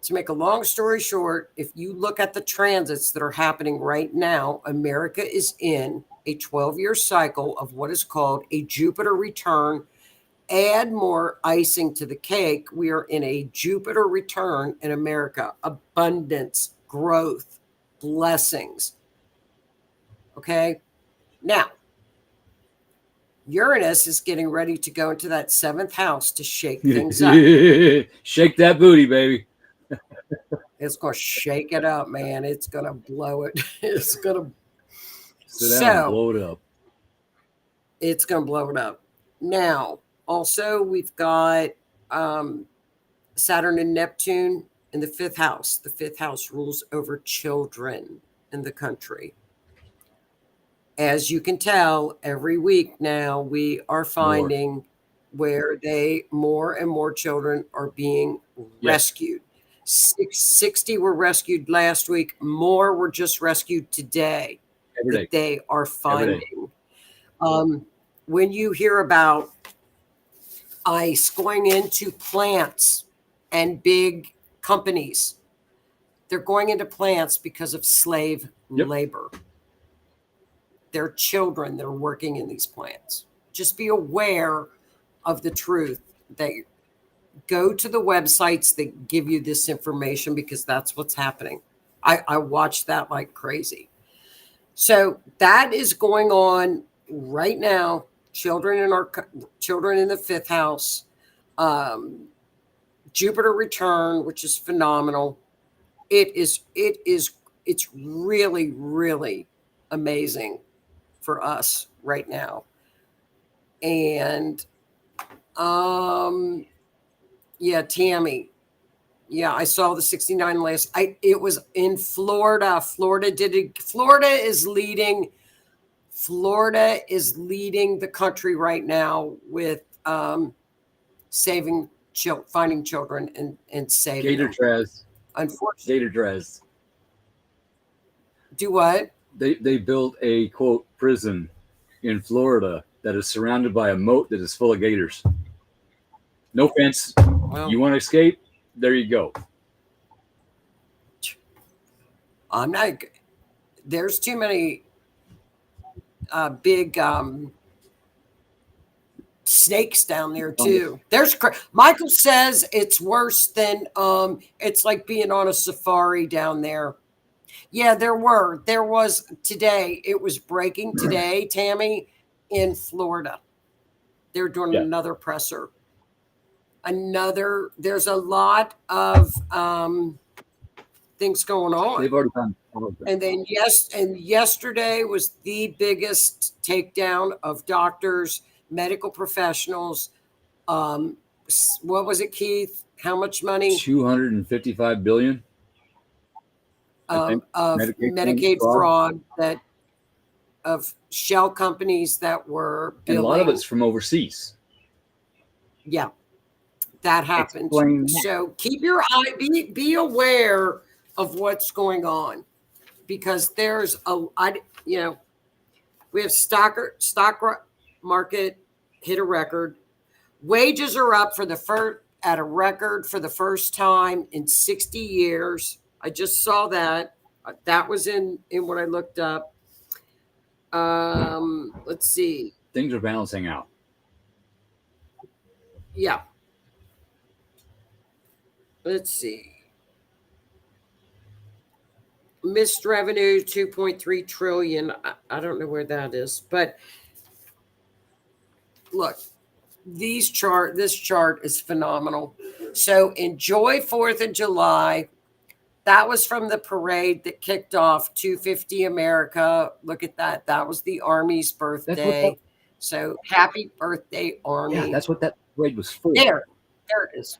To make a long story short, if you look at the transits that are happening right now, America is in a 12-year cycle of what is called a Jupiter return. Add more icing to the cake. We are in a Jupiter return in America. Abundance, growth, blessings. Okay. Now, Uranus is getting ready to go into that 7th house to shake things up. Shake that booty, baby. It's going to shake it up, man. It's going to blow it. It's going to Sit down and blow it up. It's going to blow it up. Now, also, we've got Saturn and Neptune in the 5th house. The 5th house rules over children in the country. As you can tell, every week now we are finding where more and more children are being rescued. 60 were rescued last week. More were just rescued today. Every day. They are finding. When you hear about ice going into plants and big companies, they're going into plants because of slave labor. They're children that are working in these plants. Just be aware of the truth. That go to the websites that give you this information because that's what's happening. I watch that like crazy. So that is going on right now. Children in the 5th house, Jupiter return, which is phenomenal. It's really, really amazing for us right now. And Tammy. Yeah, I saw the 69 last. It was in Florida. Florida is leading the country right now with finding children and saving Gator them. Trez. Unfortunately. Gator Trez. Do what? They built a, quote, prison in Florida that is surrounded by a moat that is full of gators. No fence. Well, You want to escape? there you go. I'm not. There's too many big snakes down there too. There's Michael says it's worse than it's like being on a safari down there. Yeah, there was today. It was breaking today, Tammy, in Florida. They're doing another presser. There's a lot of things going on. They've already done all of them. And then yesterday was the biggest takedown of doctors, medical professionals. What was it, Keith? How much money? $255 billion Of Medicaid fraud that of shell companies that were billing. And a lot of it's from overseas. Yeah, that happens. Explain that. So keep your eye, be aware of what's going on, because there's we have stock market hit a record. Wages are up at a record for the first time in 60 years. I just saw that. That was in what I looked up. Let's see. Things are balancing out. Yeah. Let's see. Missed revenue 2.3 trillion. I don't know where that is, but look, this chart is phenomenal. So enjoy 4th of July. That was from the parade that kicked off 250 America. Look at that. That was the Army's birthday. So happy birthday, Army. Yeah, that's what that parade was for. There it is.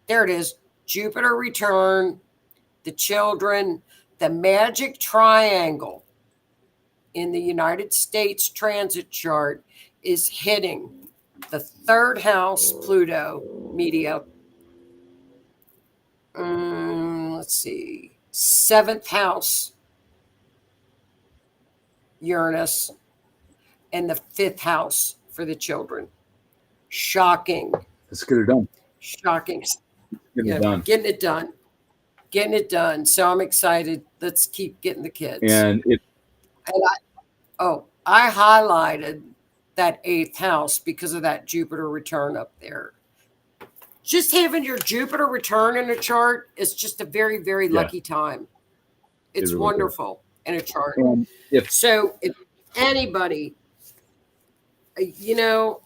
There it is. Jupiter return, the children, the magic triangle in the United States transit chart is hitting the 3rd house, Pluto, media. Let's see. 7th house, Uranus, and the 5th house for the children. Shocking. Let's get it done. Shocking. Getting it done. Getting it done. So I'm excited. Let's keep getting the kids. And I highlighted that 8th house because of that Jupiter return up there. Just having your Jupiter return in a chart is just a very, very lucky time. It's really wonderful in a chart. If anybody, we know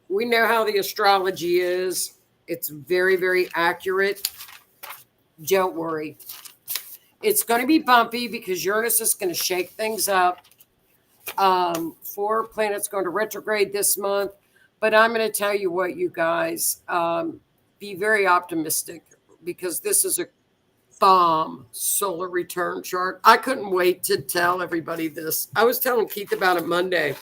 how the astrology is. It's very, very accurate. Don't worry. It's going to be bumpy because Uranus is going to shake things up. 4 planets going to retrograde this month. But I'm going to tell you what, you guys, be very optimistic, because this is a bomb solar return chart. I couldn't wait to tell everybody this. I was telling Keith about it Monday.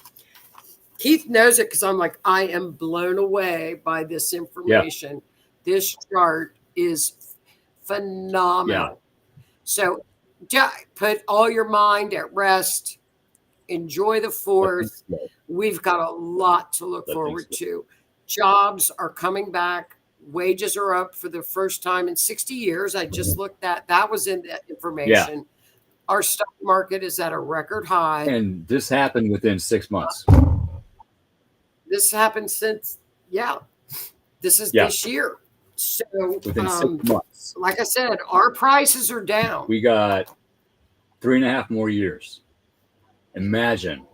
Keith knows it because I'm like, I am blown away by this information. Yeah. This chart is phenomenal. Yeah. So put all your mind at rest. Enjoy the 4th. We've got a lot to look forward to. Jobs are coming back. Wages are up for the first time in 60 years. I just looked at that was in that information. Yeah. Our stock market is at a record high. And this happened within 6 months. This happened since, this is this year. So within 6 months. Like I said, our prices are down. We got 3.5 more years. Imagine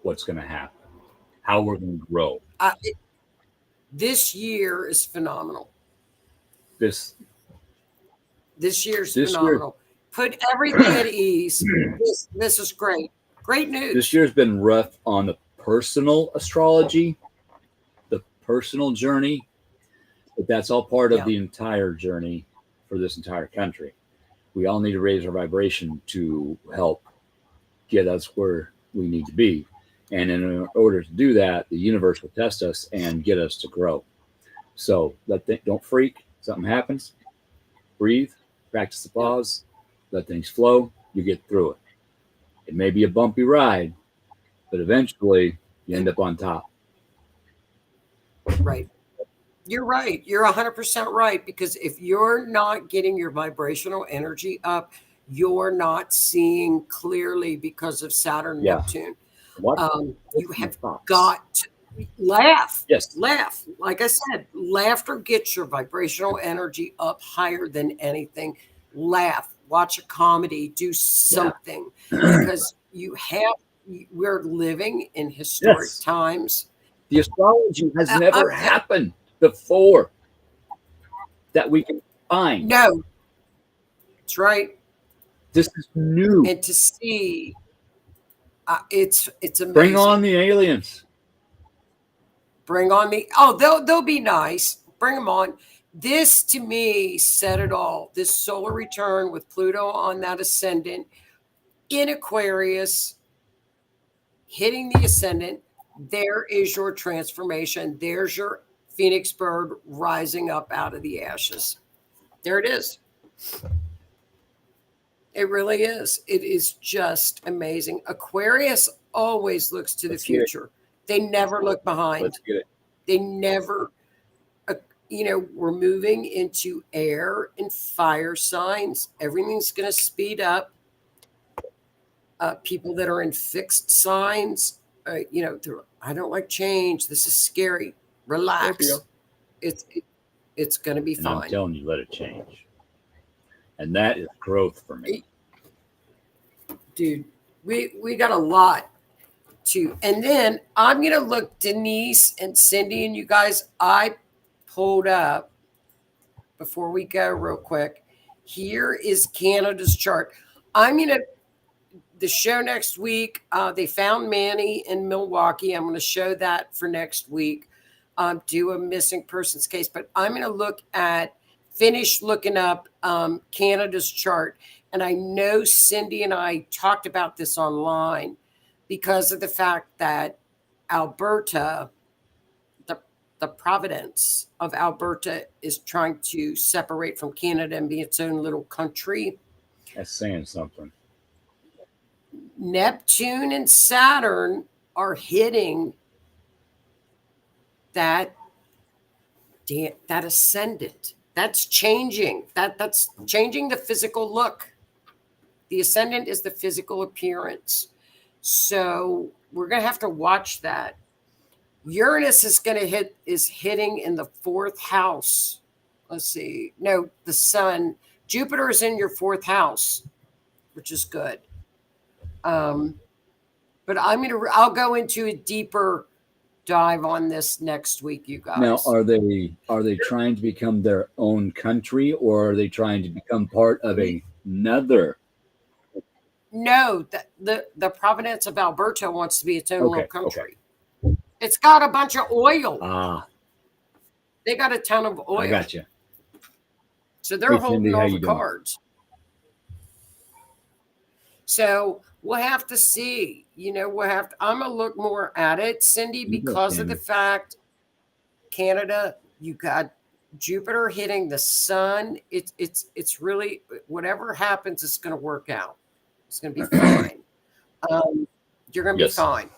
what's going to happen, how we're going to grow. This year is phenomenal. This year's phenomenal. Put everything at ease. This is great. Great news. This year's been rough on the personal astrology, the personal journey, but that's all part of the entire journey for this entire country. We all need to raise our vibration to help get us where we need to be. And in order to do that, the universe will test us and get us to grow. So don't freak. Something happens. Breathe. Practice the pause. Let things flow. You get through it. It may be a bumpy ride, but eventually you end up on top. Right. You're right. You're 100% right, because if you're not getting your vibrational energy up, you're not seeing clearly because of Saturn, Yeah. Neptune. What? You have Thoughts? got to laugh. Yes. Laugh. Like I said, laughter gets your vibrational energy up higher than anything. Laugh. Watch a comedy. Do something, because we're living in historic Yes. times. The astrology has I'm never t- happened before that we can find. No, that's right. This is new. And to see, it's amazing. Bring on the aliens. Bring on the they'll be nice. Bring them on. This to me said it all. This solar return with Pluto on that ascendant in Aquarius, hitting the ascendant. There is your transformation. There's your phoenix bird rising up out of the ashes. There it is. It really is. It is just amazing. Aquarius always looks to the Let's get it. future. They never look behind. Let's get it. They never, we're moving into air and fire signs. Everything's going to speed up. People that are in fixed signs, I don't like change. This is scary. Relax. Scorpio. It's going to be And fine. I'm telling you, let it change. And that is growth for me. Dude, we got a lot to. And then I'm going to look, Denise and Cindy and you guys, I pulled up before we go real quick. Here is Canada's chart. I'm going to, the show next week, they found Manny in Milwaukee. I'm going to show that for next week. Do a missing persons case, but I'm going to finish looking up Canada's chart. And I know Cindy and I talked about this online because of the fact that Alberta, the province of Alberta, is trying to separate from Canada and be its own little country. That's saying something. Neptune and Saturn are hitting that ascendant. That's changing. That's changing the physical look. The ascendant is the physical appearance. So we're going to have to watch that. Uranus is hitting in the fourth house. Let's see. No, the sun. Jupiter is in your fourth house, which is good. But I'll go into a deeper dive on this next week, you guys. Now, are they trying to become their own country, or are they trying to become part of another? No, the province of Alberta wants to be its own little country. Okay. It's got a bunch of oil. They got a ton of oil. I got you. So they're holding all the cards. So we'll have to see. I'm going to look more at it, Cindy, because of the fact Canada, you got Jupiter hitting the sun. It's really, whatever happens, it's going to work out. It's going to be fine. You're going to be fine.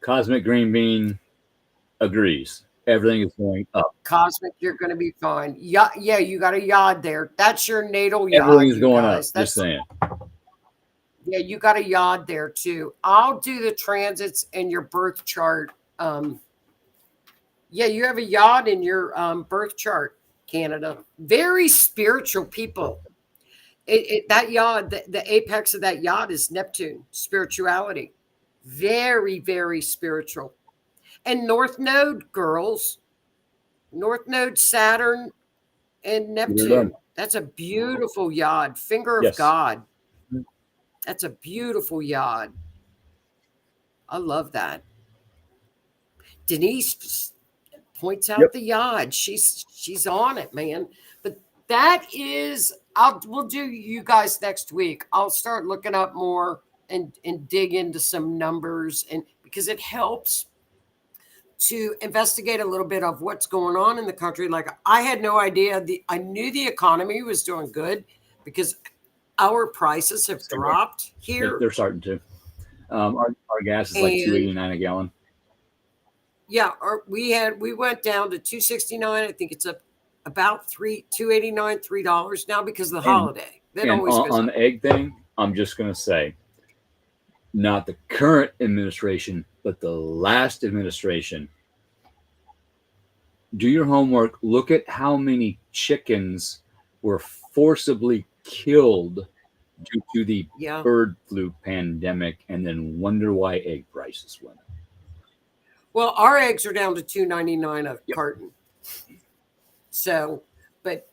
Cosmic Green Bean agrees. Everything is going up. Cosmic, you're going to be fine. Yeah, you got a yod there. That's your natal yod. Everything's going up. Just saying. Yeah, you got a yod there too. I'll do the transits in your birth chart. You have a yod in your birth chart, Canada. Very spiritual people. That yod, the apex of that yod is Neptune, spirituality. Very, very spiritual. And North Node, girls. North Node, Saturn, and Neptune. That's a beautiful yod. Finger of God. That's a beautiful yod. I love that. Denise points out the yod. She's on it, man. But that is, we'll do you guys next week. I'll start looking up more and dig into some numbers, and because it helps to investigate a little bit of what's going on in the country. Like, I had no idea. I knew the economy was doing good because our prices have dropped here. They're starting to. Our gas is like $2.89 a gallon. Yeah, we went down to 269. I think it's up about 289, $3 now because of the holiday. That And always goes on up. the egg thing, I'm just going to say, not the current administration, but the last administration. Do your homework. Look at how many chickens were forcibly killed due to the Yeah. bird flu pandemic, and then wonder why egg prices went up. Well, our eggs are down to $2.99 a Yep. carton. So, but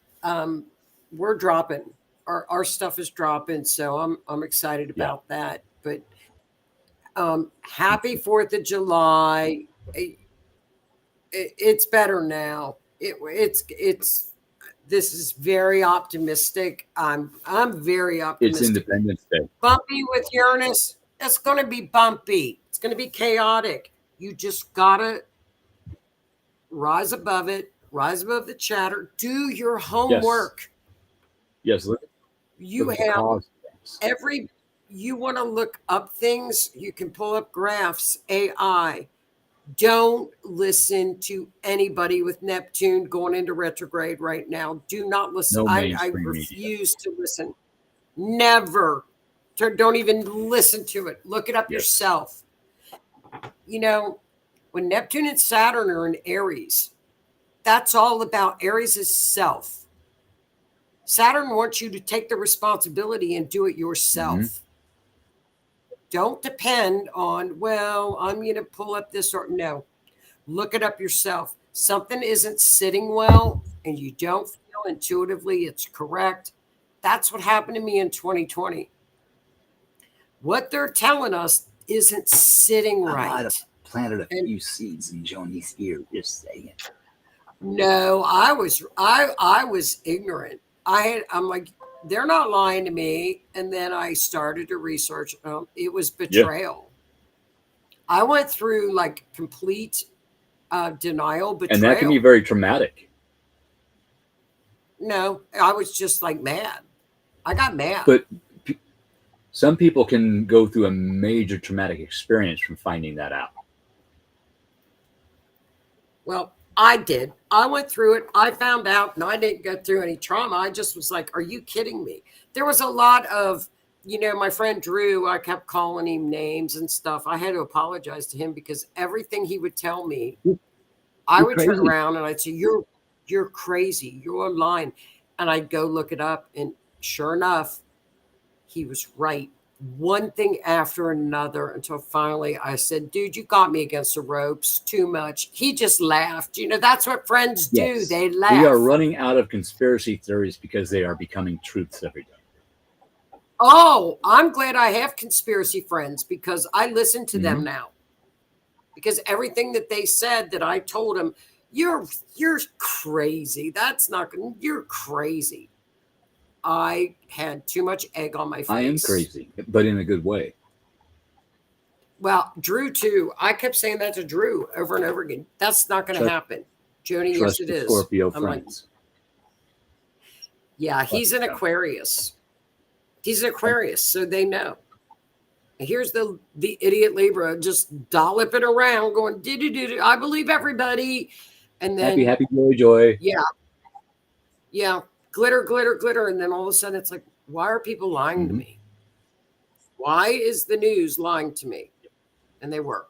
we're dropping. Our stuff is dropping, so I'm excited about that. But happy 4th of July. It's better now. It's this is very optimistic. I'm very It's optimistic. Independence Day. Bumpy with Uranus. It's going to be bumpy. It's going to be chaotic. You just gotta rise above it. Rise above the chatter. Do your homework. Yes. Look You at the have cause of things. you want to look up things. You can pull up graphs, AI. Don't listen to anybody with Neptune going into retrograde right now. Do not listen. No I mainstream media. refuse to listen. Never. Don't even listen to it. Look it up Yes. yourself. You know, when Neptune and Saturn are in Aries, that's all about Aries is self. Saturn wants you to take the responsibility and do it yourself. Mhm. Don't depend on, well, I'm going to pull up this or no. Look it up yourself. Something isn't sitting well and you don't feel intuitively it's correct. That's what happened to me in 2020. What they're telling us isn't sitting I might right. have planted a And- few seeds in Joni's ear, just saying. No, I was ignorant. I'm like, they're not lying to me. And then I started to research. It was betrayal. I went through like complete denial, betrayal. And that can be very traumatic. No, I was just like mad. I got mad. But some people can go through a major traumatic experience from finding that out. Well, I did. I went through it. I found out, and I didn't go through any trauma. I just was like, are you kidding me? There was a lot of, my friend Drew, I kept calling him names and stuff. I had to apologize to him because everything he would tell me, I would turn around and I'd say, you're crazy. You're lying. And I'd go look it up. And sure enough, he was right. One thing after another until finally I said, dude, you got me against the ropes too much. He just laughed. That's what friends do. Yes. They laugh. We are running out of conspiracy theories because they are becoming truths every day. Oh, I'm glad I have conspiracy friends because I listen to them now. Because everything that they said that I told them, you're crazy. That's not good. You're crazy. I had too much egg on my face. I am crazy, but in a good way. Well, Drew too. I kept saying that to Drew over and over again. That's not going to happen. Joni, yes, Trust it the is. Scorpio I'm friends. Yeah, he's an Aquarius. He's an Aquarius, so they know. Here's the idiot Libra just dolloping around, going, do. I believe everybody. And then Happy, joy. Yeah. Glitter, glitter, glitter. And then all of a sudden it's like, why are people lying to me? Why is the news lying to me? And they were.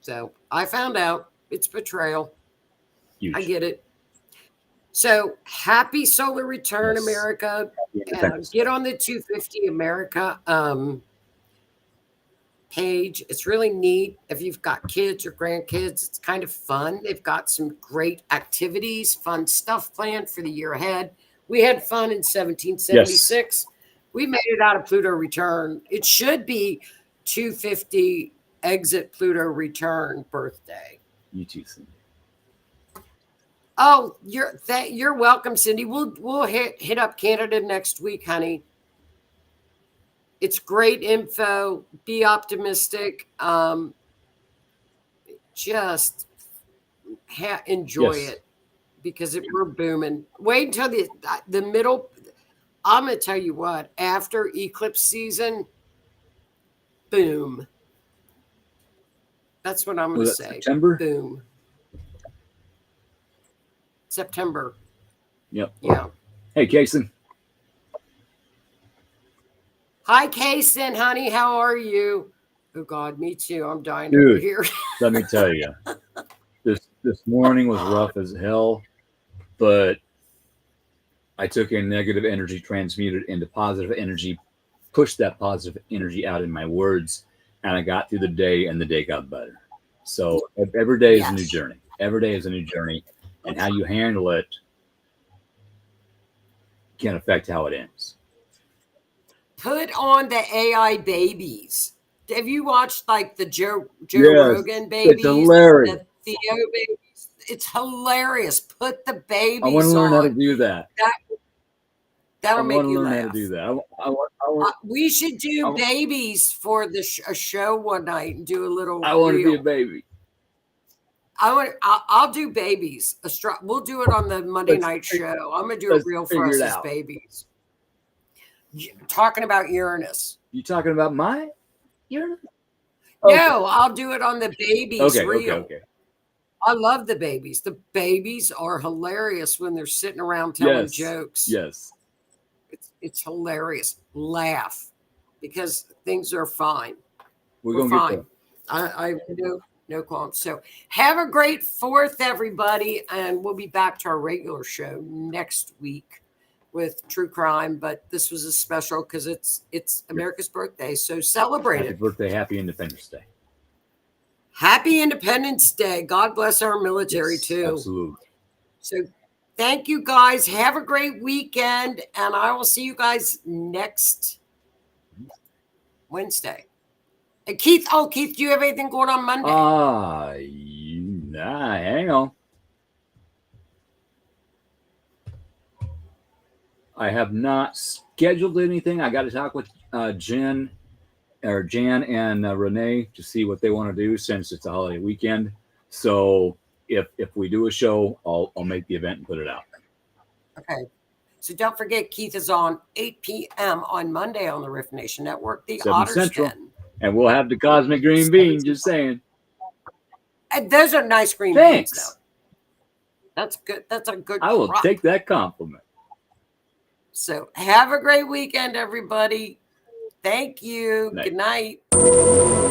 So I found out it's betrayal. Huge. I get it. So happy solar return, Yes. America. Get on the 250 America page. It's really neat. If you've got kids or grandkids, it's kind of fun. They've got some great activities, fun stuff planned for the year ahead. We had fun in 1776. Yes. We made it out of Pluto return. It should be 250 exit Pluto return birthday. You too, Cindy. Oh, you're welcome, Cindy. We'll hit up Canada next week, honey. It's great info. Be optimistic. Just enjoy it because we're booming. Wait until the middle. I'm going to tell you what. After eclipse season, boom. That's what I'm going to say. September? Boom. September. Yep. Yeah. Hey, Kason. Hi, Kason, honey. How are you? Oh, God, me too. I'm dying Dude. over here. Let me tell you, this morning was rough as hell, but I took in negative energy, transmuted into positive energy, pushed that positive energy out in my words, and I got through the day, and the day got better. So every day is a new Yes. journey. Every day is a new journey, and how you handle it can affect how it ends. Put on the AI babies. Have you watched like the Joe Yes, Rogan babies? it's hilarious. The Theo babies. It's hilarious. Put the babies I want to learn how to on. do that. That'll I make want to you learn laugh. how to do that. I want We should I do want- babies for a show one night and do a little. I want to be reel. a baby. I'll do babies. We'll do it on the Monday Let's night fig- show. I'm gonna do a let's reel for figure us it as out. babies. Talking about Uranus. You talking about my Uranus? No, I'll do it on the babies Okay, reel. okay. I love the babies. The babies are hilarious when they're sitting around telling Yes. jokes. Yes. It's hilarious. Laugh because things are fine. We're We're gonna fine. get I no qualms. So have a great 4th, everybody, and we'll be back to our regular show next week with true crime. But this was a special because it's America's birthday, so there. celebrate Happy it. birthday, happy Independence Day. Happy Independence Day. God bless our military Yes, too. absolutely. So thank you guys. Have a great weekend, and I will see you guys next Wednesday. And Keith, Keith, do you have anything going on Monday? Hang on. I have not scheduled anything. I got to talk with Jan and Renee to see what they want to do since it's a holiday weekend. So if we do a show, I'll make the event and put it out. Okay. So don't forget, Keith is on 8 p.m. on Monday on the Riff Nation Network, the 7 Otters Central. Den. And we'll have the Cosmic Green Bean, just saying. And those are nice green Thanks. beans, though. That's good. That's a good I will crop. take that compliment. So have a great weekend, everybody. Thank you. Night. Good night.